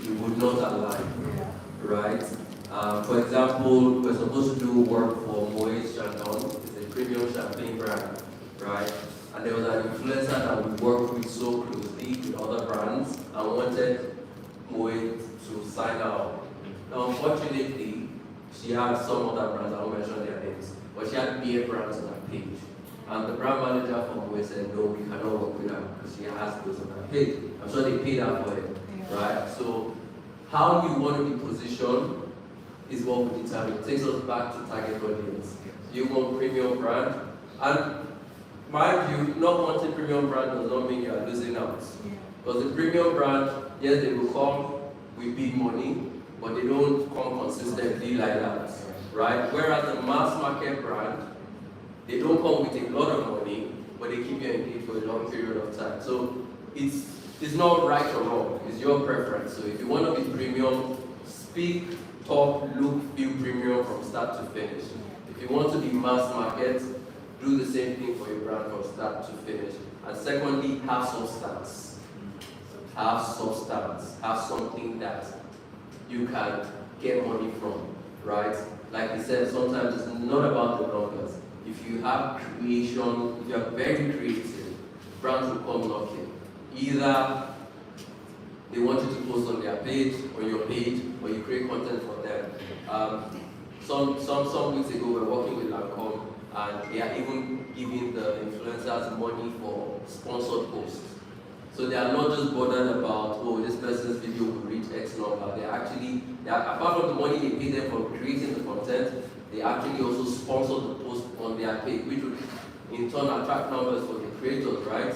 Speaker 3: You would not align, right? For example, we're supposed to do work for Moet Chandon. It's a premium champagne brand, right? And there was an influencer that we worked with so closely with other brands and wanted Moet to sign out. Now, unfortunately, she had some other brands, I won't mention their names, but she had beer brands on her page. And the brand manager from Moet said, no, we cannot work with her because she has those on her page. I'm sure they paid her for it, right? So, how you want to be positioned is what we determine. It takes us back to target audience. You want premium brand, and mind you, not wanting premium brand does not mean you are losing out. Because the premium brand, yes, they will come with big money, but they don't come consistently like that, right? Whereas the mass market brand, they don't come with a lot of money, but they keep you engaged for a long period of time. So it's not right or wrong, it's your preference. So if you want to be premium, speak, talk, look, feel premium from start to finish. If you want to be mass market, do the same thing for your brand from start to finish. And secondly, have substance. Have substance. Have something that you can get money from, right? Like we said, sometimes it's not about the numbers. If you have creation, if you are very creative, brands will come knocking. Either they want you to post on their page, on your page, or you create content for them. Some weeks ago, we were working with Lancome, and they are even giving the influencers money for sponsored posts. So they are not just bothered about, oh, this person's video will reach X number. Apart from the money they pay them for creating the content, they actually also sponsor the post on their page, which would in turn attract numbers for the creators, right?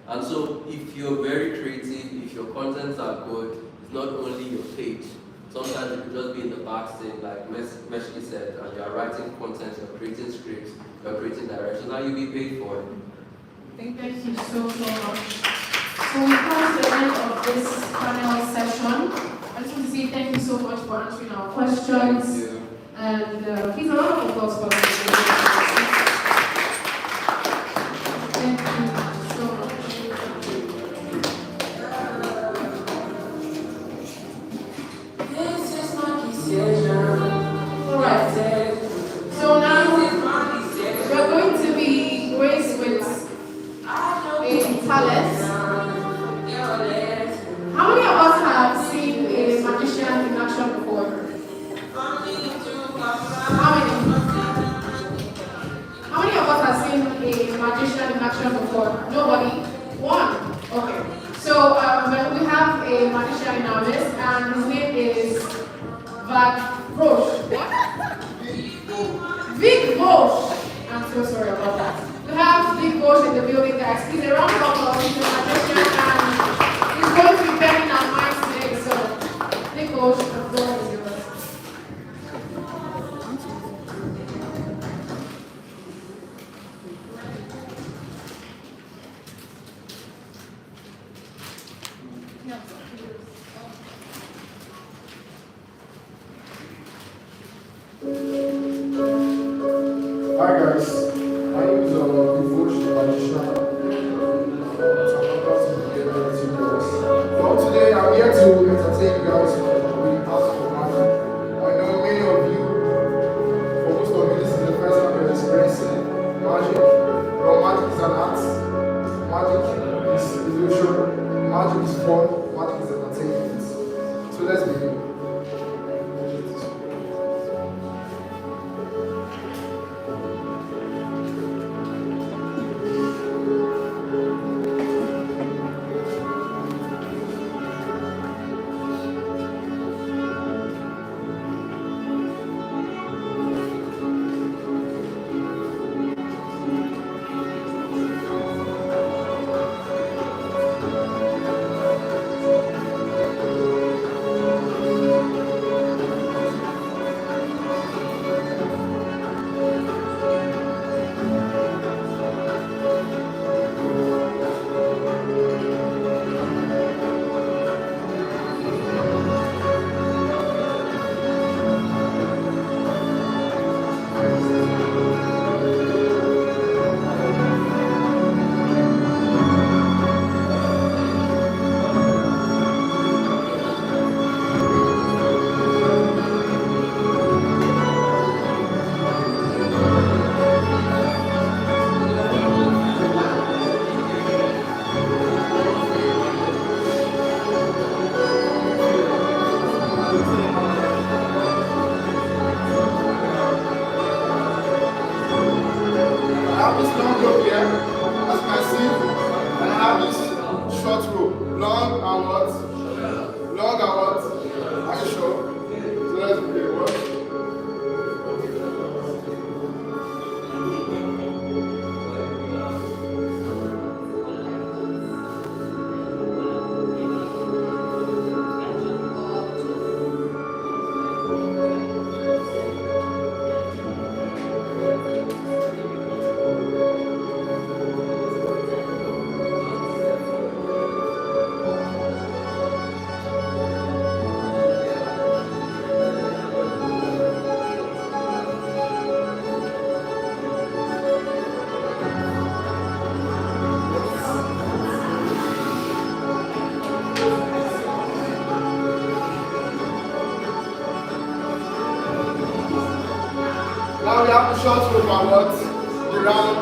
Speaker 3: And so if you're very creative, if your contents are good, it's not only your page. Sometimes you could just be in the back saying, like Meshki said, and you're writing content, you're creating scripts, you're creating direction, now you'll be paid for it.
Speaker 2: Thank you so much. So we come to the end of this panel session. I just want to say thank you so much for answering our questions.
Speaker 3: Thank you.
Speaker 2: And please a round of applause for them. Thank you so much.
Speaker 7: This is my decision.
Speaker 2: Alright. So now we're going to be graced with a talent. How many of us have seen a magician in action before? How many? How many of us have seen a magician in action before? Nobody? One. Okay. So we have a magician in our midst, and his name is Roche. What? Vic Roche. I'm so sorry about that. We have Vic Roche in the building, guys. Please a round of applause. He's a magician, and he's going to be bending our minds today. So, Vic Roche, the floor is yours.
Speaker 8: Hi guys, my name is Devotion Magician. Well, today I'm here to entertain you guys with Ask for Magic. I know many of you, for most of you, this is the first time you're experiencing magic. Well, magic is an art, magic is illusion, magic is fun, magic is entertainment. So let's begin. Now we have to short rope and what? The round.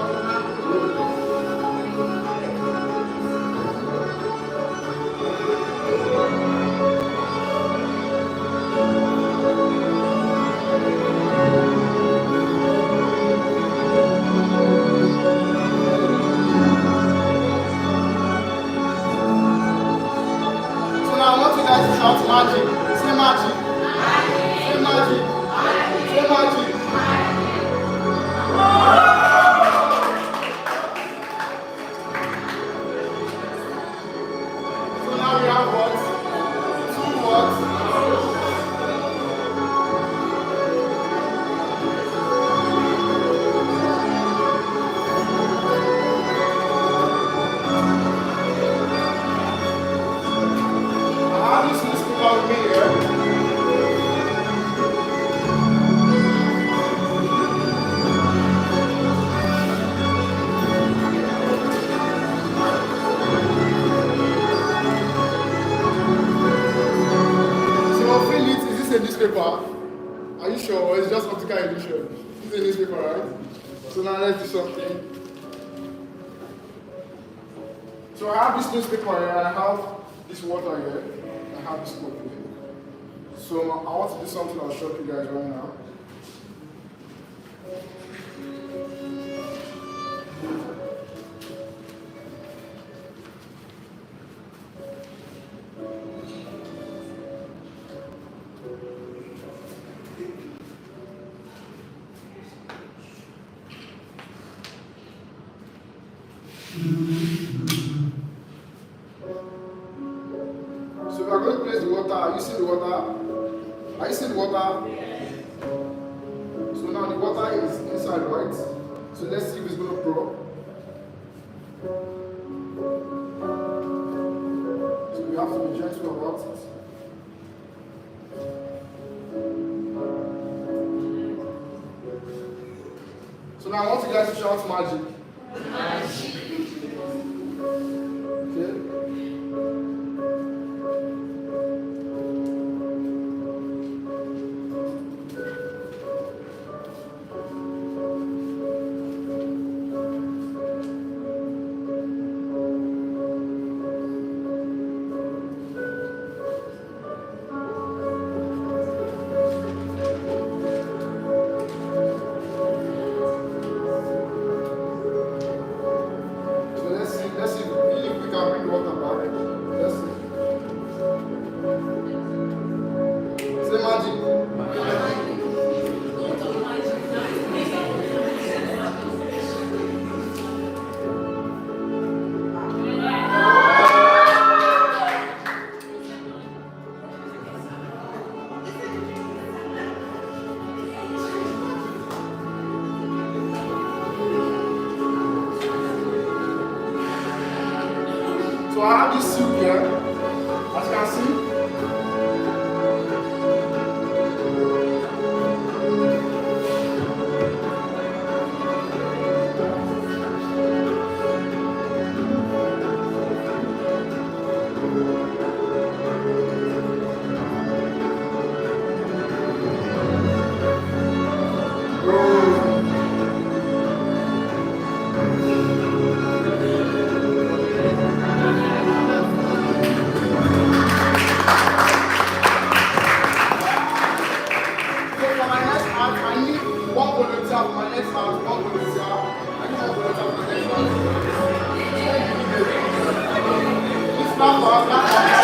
Speaker 8: So now I want you guys to shout magic. Say magic. Say magic. Say magic. So now we have what? Two what? I have this newspaper with me here. So, Philip, is this a newspaper? Are you sure? Or is it just optical illusion? It's a newspaper, right? So now let's do something. So I have this newspaper here, I have this water here, I have this cup here. So I want to do something I'll show you guys right now. So we are going to place the water. Are you seeing the water? Are you seeing the water? So now the water is inside, right? So let's see if it's going to pour. So we have to be gentle about it. So now I want you guys to shout magic. Okay. So let's see if we can bring the water back. Let's see. Say magic. So I have this soup here, as you can see. So for my next hand, I need one volunteer for my next hand, one volunteer. I need one volunteer for my next hand. Please clap for us, clap for us.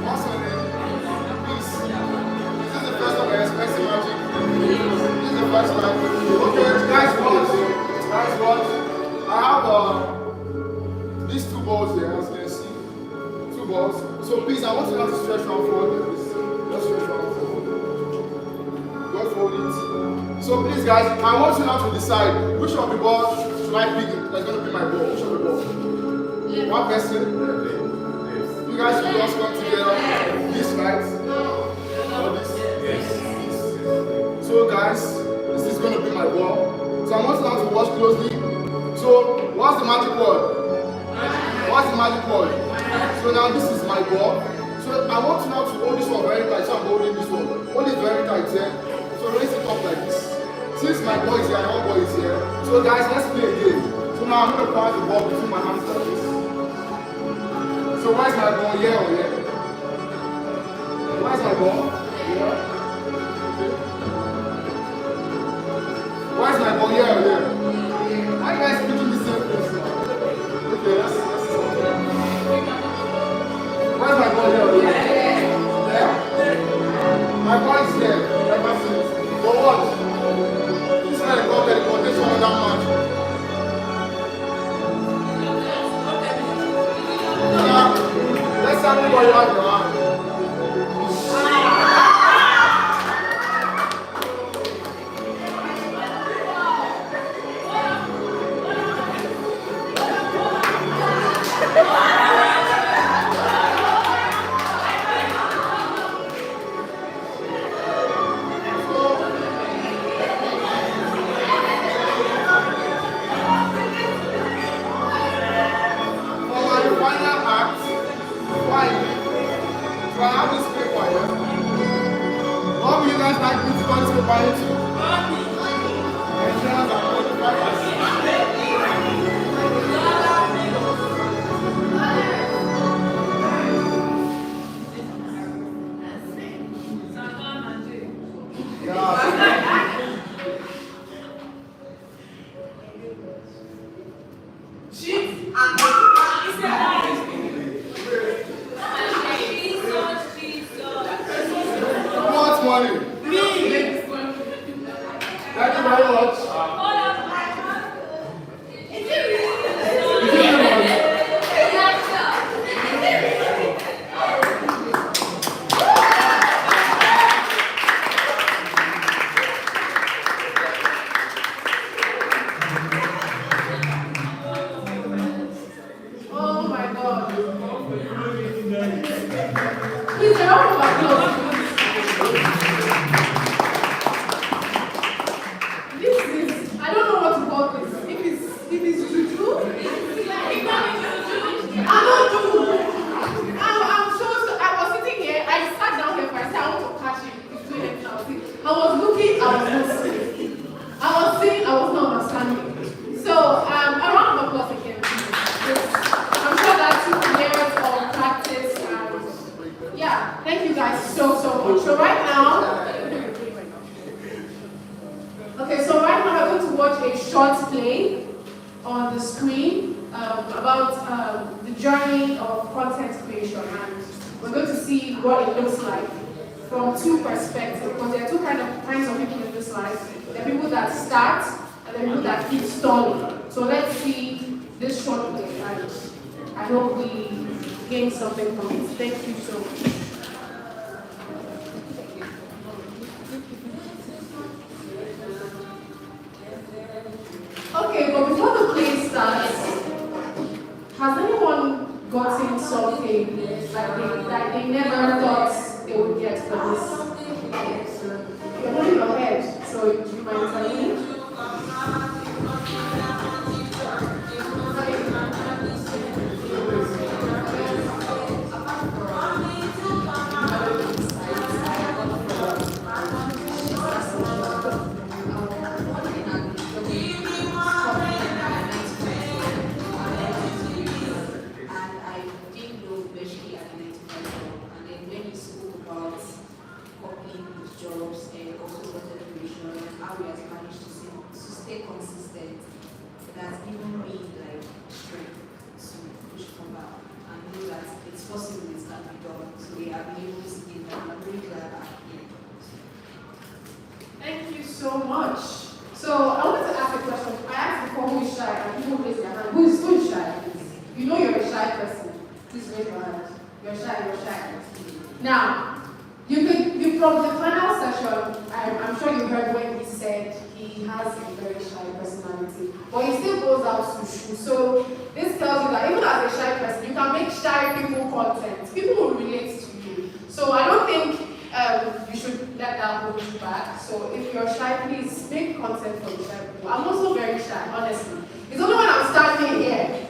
Speaker 8: What's your name? Please. This is the first time I expect magic. This is the first time. Okay, guys, watch. I have these two balls here, as you can see. Two balls. So please, I want you guys to stretch out forward. Please. Just stretch out forward. Go forward it. So please, guys, I want you now to decide which of the balls should I pick that's going to be my ball. Which of the balls? One person. You guys should just come together. This, right? Or this? Yes. So guys, this is going to be my ball. So I want you now to watch closely. So what's the magic word? What's the magic word? So now this is my ball. So I I want you now to hold this one very tight, so I'm holding this one. Hold it very tight, yeah? So raise it up like this. Since my boy is here and your boy is here, so guys, let's play a game. So now I'm going to pass the ball between my hands like this. So where's my ball? Yeah or yeah? Where's my ball? Yeah. Okay. Where's my ball? Yeah or yeah? Why you guys picking the same place now? Okay, let's where's my ball? Yeah or yeah? Yeah? My ball is here. Ever since. For what? This man got teleportation on that match. Let's have everybody out your hand.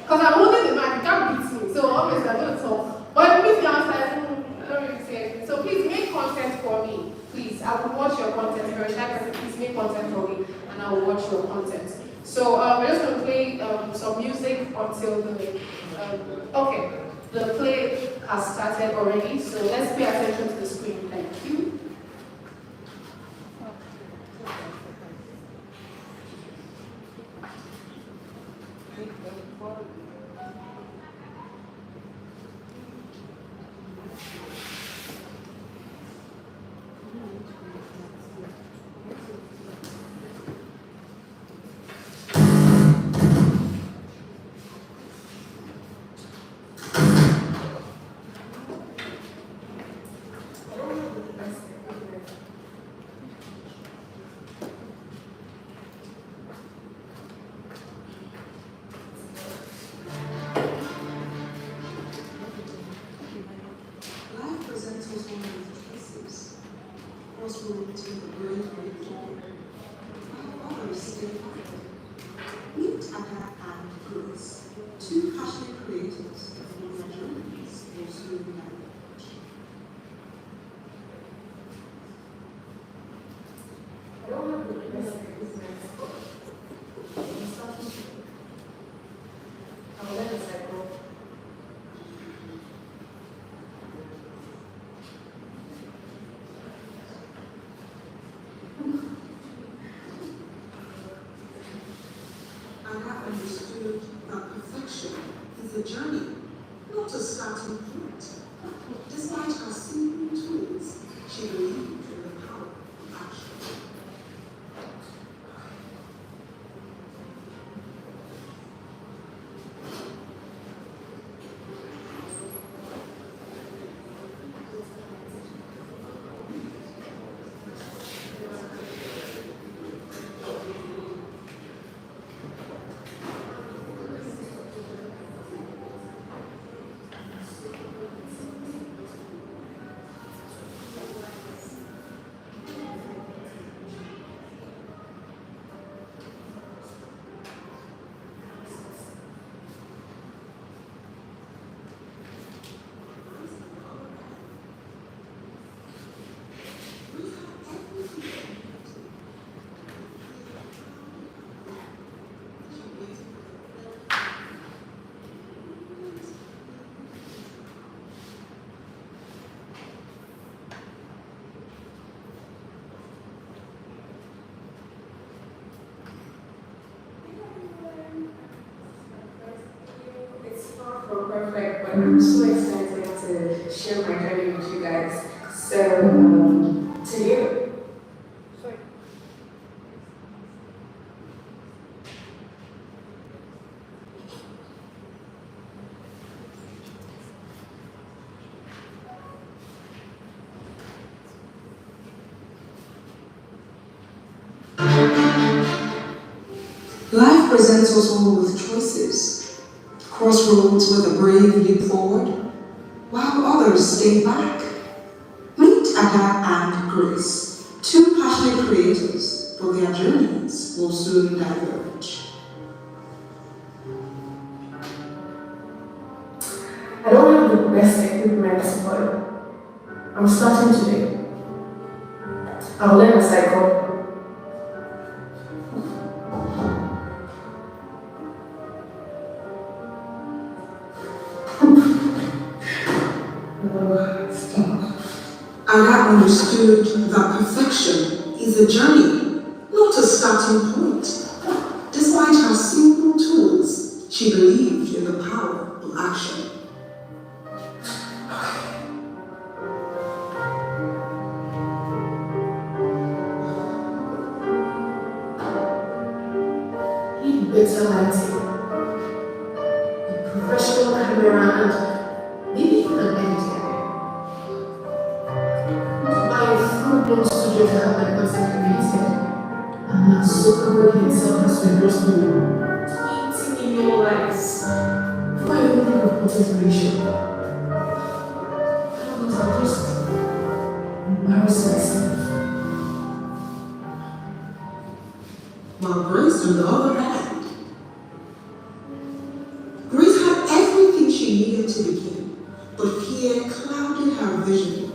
Speaker 2: Because I'm holding the mic, you can't beat me. So obviously I'm going to talk. But if you answer, I don't content for me, please. I will watch your content. If you're a shy person, please make content for me, and I will watch your content. So we're just going to play some music until the okay. The play has started already, so let's pay attention to the screen. Thank you.
Speaker 9: Life presents us one with choices, crossroads with a brave way forward, while others stay back. Meet Aga and Grace, two passionate creators of their journeys will soon diverge.
Speaker 6: I don't have the best business. I'll let it cycle.
Speaker 9: Aga understood that perfection is a journey, not a starting point. Despite her simple tools, she believed in the power of action.
Speaker 7: It's far from perfect, but I'm so excited to share my journey with you guys. So, to you.
Speaker 9: Life presents us all with choices, crossroads with a brave leap forward, while others stay back. Meet Aga and Grace, two passionate creators, but their journeys will soon diverge.
Speaker 7: I don't have the best equipment, but I'm starting today. I'll learn a cycle.
Speaker 9: Aga understood that perfection is a journey, not a starting point. Despite her simple tools, she believed in the power of action.
Speaker 7: Need better lighting, a professional camera, and maybe even an editor. Buy a full-blown studio to have my content created, and Mark Zuckerberg himself has reversed me 20 million likes before I even think of content creation. I'll just embarrass myself.
Speaker 9: While Grace, on the other hand, Grace had everything she needed to begin, but fear clouded her vision.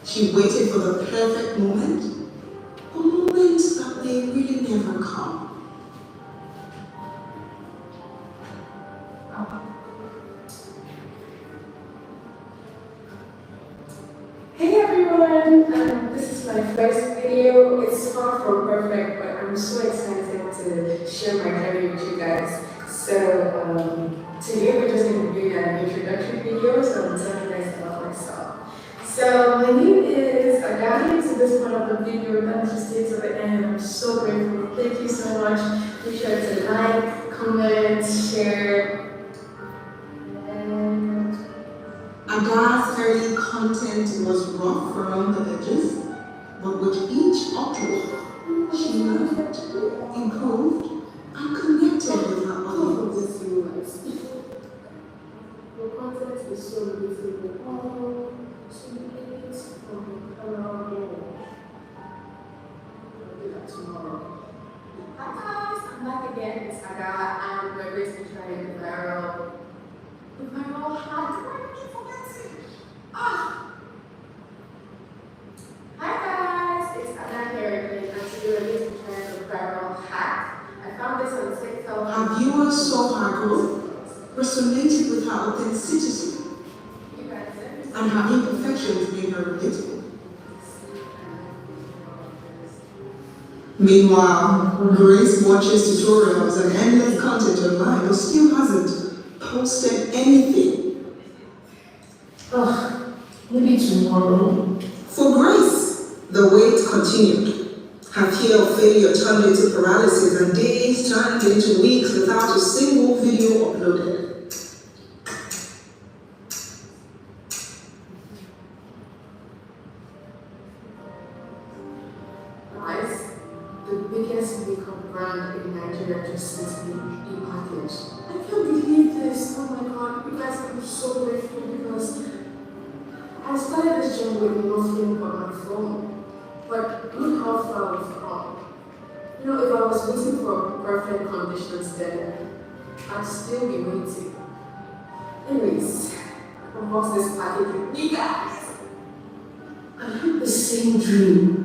Speaker 9: She She waited for the perfect moment, a moment that may really never come.
Speaker 7: Hey everyone, this is my first video. It's far from perfect, but I'm so excited to share my journey with you guys. So today we're just going to be doing an introduction video, so I'm telling you guys about myself. So my name is Agani. To this part of the video, let me just stay to the end. I'm so grateful. Thank you so much. Be sure to like, comment, share.
Speaker 9: Ada's early content was rough around the edges, but with each upload, she learned, improved, and connected with her audience.
Speaker 7: Your content is so relatable. Oh, sweet. Hello. I'll do that tomorrow. Hi guys, I'm back again. It's Aga, and we're basically trying the viral hack. Hi guys, it's Aga here again, and today we're going to be trying the viral hack. I found this on TikTok.
Speaker 9: Our viewers saw her growth, resonated with her authenticity, and her imperfections made her relatable. Meanwhile, Grace watches tutorials and endless content online, but still hasn't posted anything.
Speaker 7: Maybe tomorrow.
Speaker 9: For Grace, the wait continued. Her fear of failure turned into paralysis, and days turned into weeks without a single video uploaded.
Speaker 7: Guys, the biggest makeup brand in Nigeria just sent me a package. I can't believe this. Oh my god, you guys, I'm so grateful because I started this journey with nothing but my phone. But look how far we've come. You know, if I was waiting for perfect conditions, then I'd still be waiting. Anyways, unbox this package with me, guys. I had the same dream.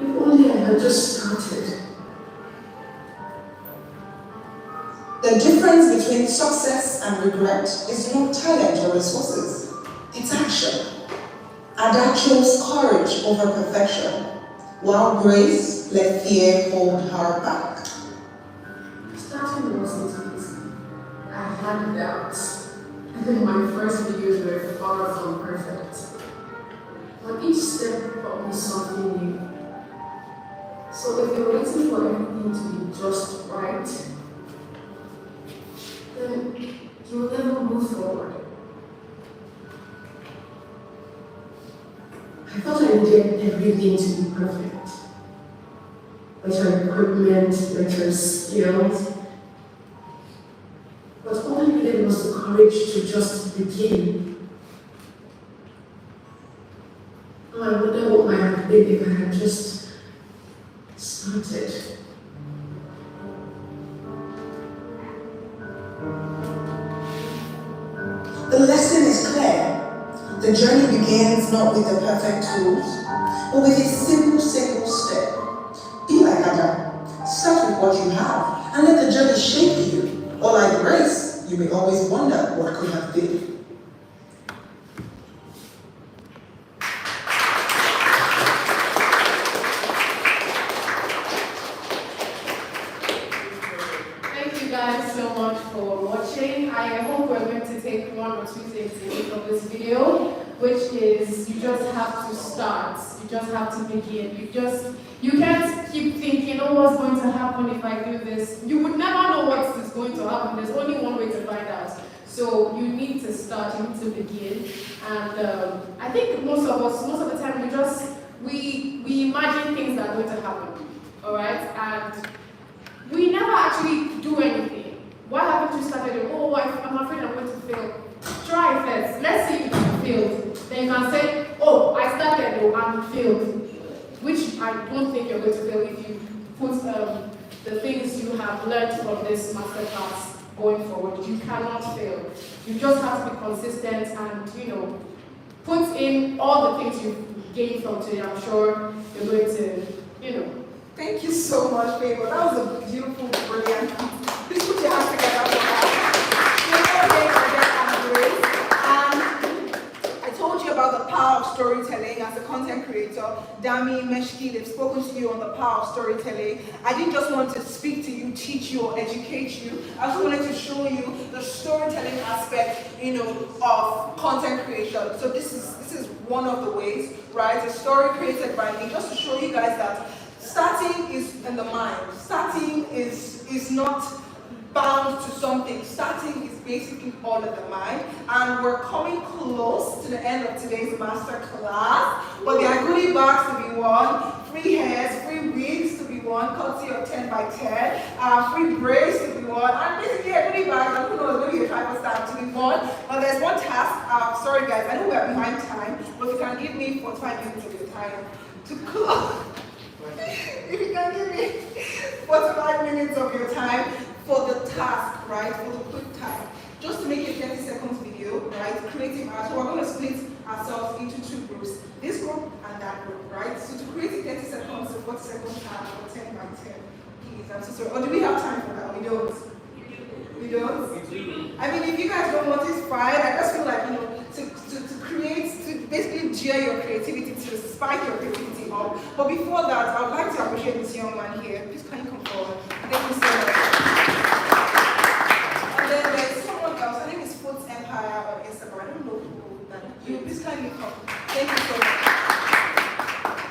Speaker 7: If only I had just started.
Speaker 9: The difference between success and regret is not talent or resources, it's action. Ada chose courage over perfection, while Grace let fear hold her back.
Speaker 7: Starting wasn't easy. I had doubts. And my first videos were far from perfect. But each step taught me something new. So if you're waiting for everything to be just right, then you'll never move forward. I thought I needed everything to be perfect. Better equipment, better skills. But all I needed was the courage to just begin. Oh, I wonder what might have been if I had just started.
Speaker 9: The lesson is clear. The journey begins not with the perfect tools, but with a simple step. Be like Ada. Start with what you have, and let the journey shape you. Or like Grace, you may always wonder what could have been.
Speaker 2: Thank you guys so much for watching. I hope we're going to take one or two things away from this video, which is you just have to start. You just have to begin. You can't keep thinking, oh, what's going to happen if I do this? You would never know what is going to happen. There's only one way to find out. So you need to start, you need to begin. And I think most of the time, we imagine things that are going to happen. All right? And we never actually do anything. Why haven't you started? Oh, I'm afraid I'm going to fail. Try first. Let's see if you failed. Then you can say, oh, I started, oh, and failed. Which I don't think you're going to fail if you put the things you have learned from this masterclass going forward. You cannot fail. You just have to be consistent and, put in all the things you've gained from today. I'm sure you're going to,
Speaker 5: Thank you so much, Favor. That was a beautiful, brilliant. Please put your hands together for I told you about the power of storytelling as a content creator. Dami, Meshki, they've spoken to you on the power of storytelling. I didn't just want to speak to you, teach you, or educate you. I also wanted to show you the storytelling aspect, of content creation. So this is one of the ways, right? A story created by me, just to show you guys that starting is in the mind. Starting is not bound to something. Starting is basically all in the mind. And we're coming close to the end of today's master class. But there are goodie bags to be won, free hairs, free wigs to be won, courtesy of 10 by 10, free braids to be won, and basically a goodie bag, and who knows, maybe a tripod stand to be won. But there's one task. Sorry guys, I know we're behind time, but you can give me 45 minutes of your time to close. If you can give me 45 minutes of your time for the task, right? For the quick task. Just to make a 30 seconds video, right? Creating art. So we're going to split ourselves into two groups. This group and that group, right? So to create a 30 seconds to 40 second task for 10 by 10. Please, I'm so sorry. Or do we have time for that? We don't. We don't? I mean, if you guys don't want it, it's fine. I just feel like, to create, to basically gear your creativity, to spike your creativity up. But before that, I would like to appreciate this young man here. Please, can you come forward? Thank you so much. And then there's someone else. Her name is Foods Empire on Instagram. I don't know who that is. You please kindly come. Thank you so much.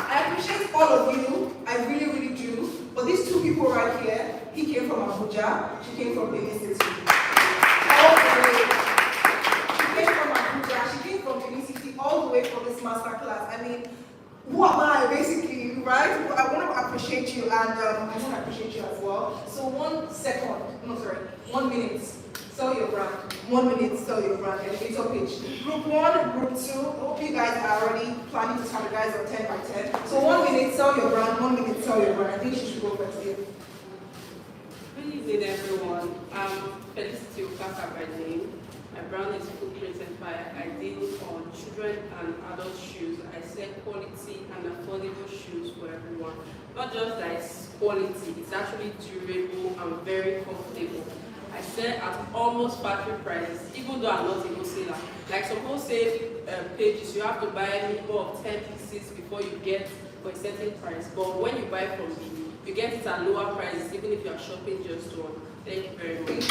Speaker 5: I appreciate all of you. I really, really do. But these two people right here, he came from Abuja. She came from Benin City. All the way. She came from Abuja. She came from Benin City all the way for this master class. I mean, who am I, basically, right? I want to appreciate you, and I want to appreciate you as well. So 1 minute, sell your brand. 1 minute, sell your brand, elevator pitch. Group 1, group 2, hope you guys are already planning to strategize on 10 by 10. So 1 minute, sell your brand, 1 minute, sell your brand. I think she should go first here.
Speaker 10: Good evening, everyone. I'm Felicity Okaka by name. My brand is Footprint Empire. I deal on children and adult shoes. I sell quality and affordable shoes for everyone. Not just that it's quality, it's actually durable and very comfortable. I sell at almost factory prices, even though I'm not a wholesaler. Like some wholesale pages, you have to buy a minimum of 10 pieces before you get for a certain price. But when you buy from me, you get it at lower prices, even if you are shopping just one. Thank you very much.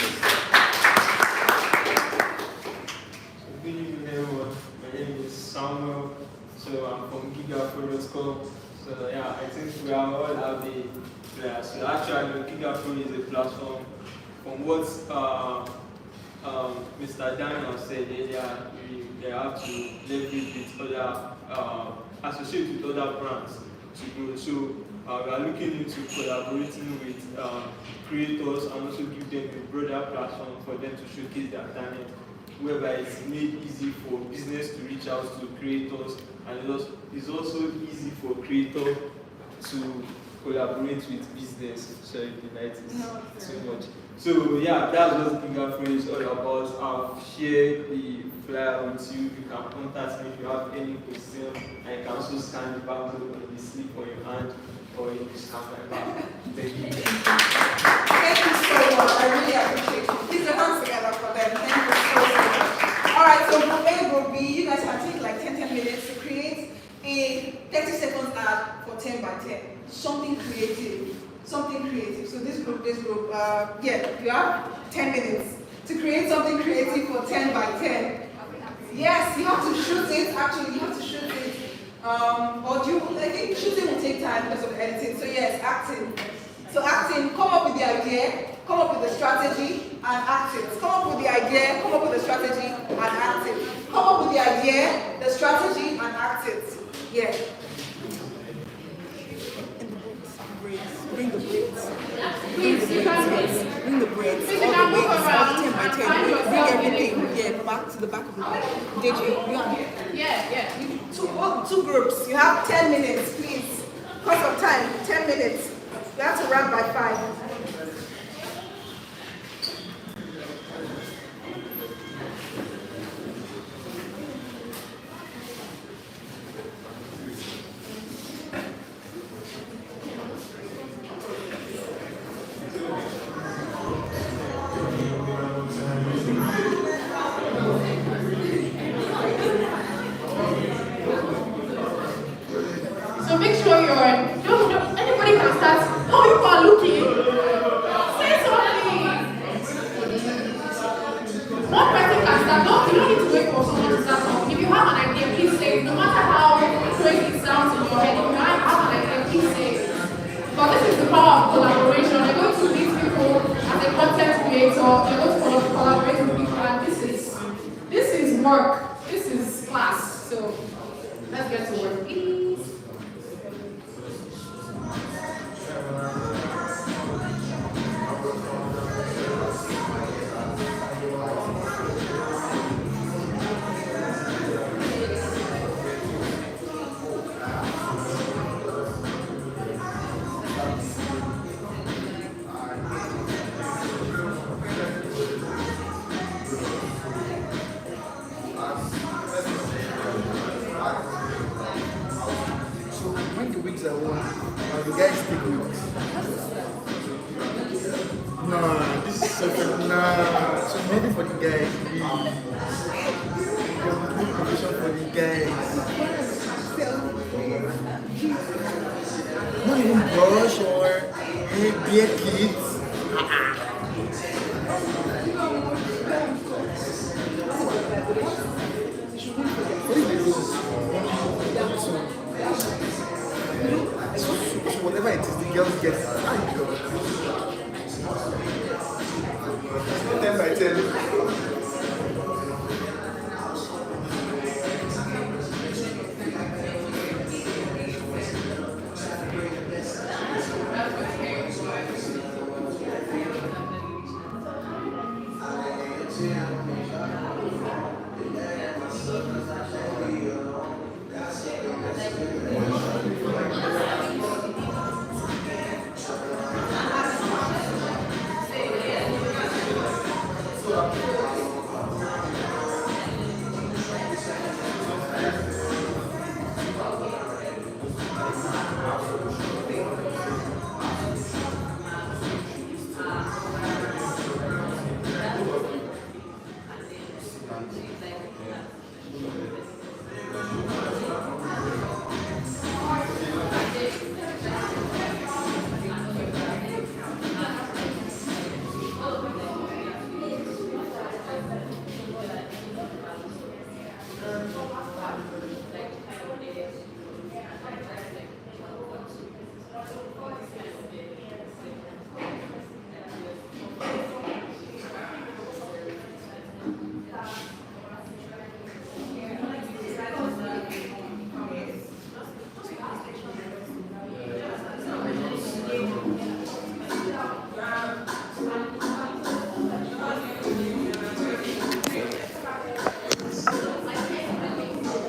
Speaker 11: Good evening, everyone. My name is Samuel. So I'm from gigafro.com. So yeah, I think we are all out there. So actually, Gigafro is a platform. From what Mr. Daniel said earlier, they have to leverage with other, associate with other brands to grow. So we are looking into collaborating with creators and also give them a broader platform for them to showcase their talent, whereby it's made easy for business to reach out to creators, and it's also easy for creators to collaborate with business. Sorry, the light is too much. So yeah, that's what Gigafro is all about. I've shared the flyer with you. You can contact me if you have any question. I can also scan the barcode on the slip on your hand, or you can scan my bag. Thank you.
Speaker 5: Thank you so much. I really appreciate it. Please your hands together for them. Thank you so much. Alright, so group A, group B, you guys can take like 10 minutes to create a 30 seconds ad for 10 by 10. Something creative. Something creative. So this group, yeah, you have 10 minutes to create something creative for 10 by 10. Yes, you have to shoot it. Actually, you have to shoot it. I think shooting will take time because of editing. So yes, acting. So acting, come up with the idea, come up with the strategy, and act it. Come up with the idea, come up with the strategy, and act it. Come up with the idea, the strategy, and act it. Yeah. Bring the braids. Bring the braids. Bring the braids. All the way, all 10 by 10. Bring everything. Yeah, back to the back of the room. Did you?
Speaker 2: Yeah.
Speaker 5: Two groups. You have 10 minutes, please. Because of time, 10 minutes. You have to wrap by 5.
Speaker 2: So make sure anybody can start. How you are looking? Say something. One person can start. You don't need to wait for someone to start talking. If you have an idea, please say it. No matter how crazy it sounds in your head, if you have an idea, please say it. But this is the power of collaboration. You're going to meet people as a content creator. You're going to collaborate with people, and this is work. This is class. So let's get to work, please.
Speaker 8: 2 weeks I won. The guys take weeks. Nah, this is so good. Nah, so maybe for the guys. Good provision for the guys. Not even brush or beer kids. So whatever it is, the girls get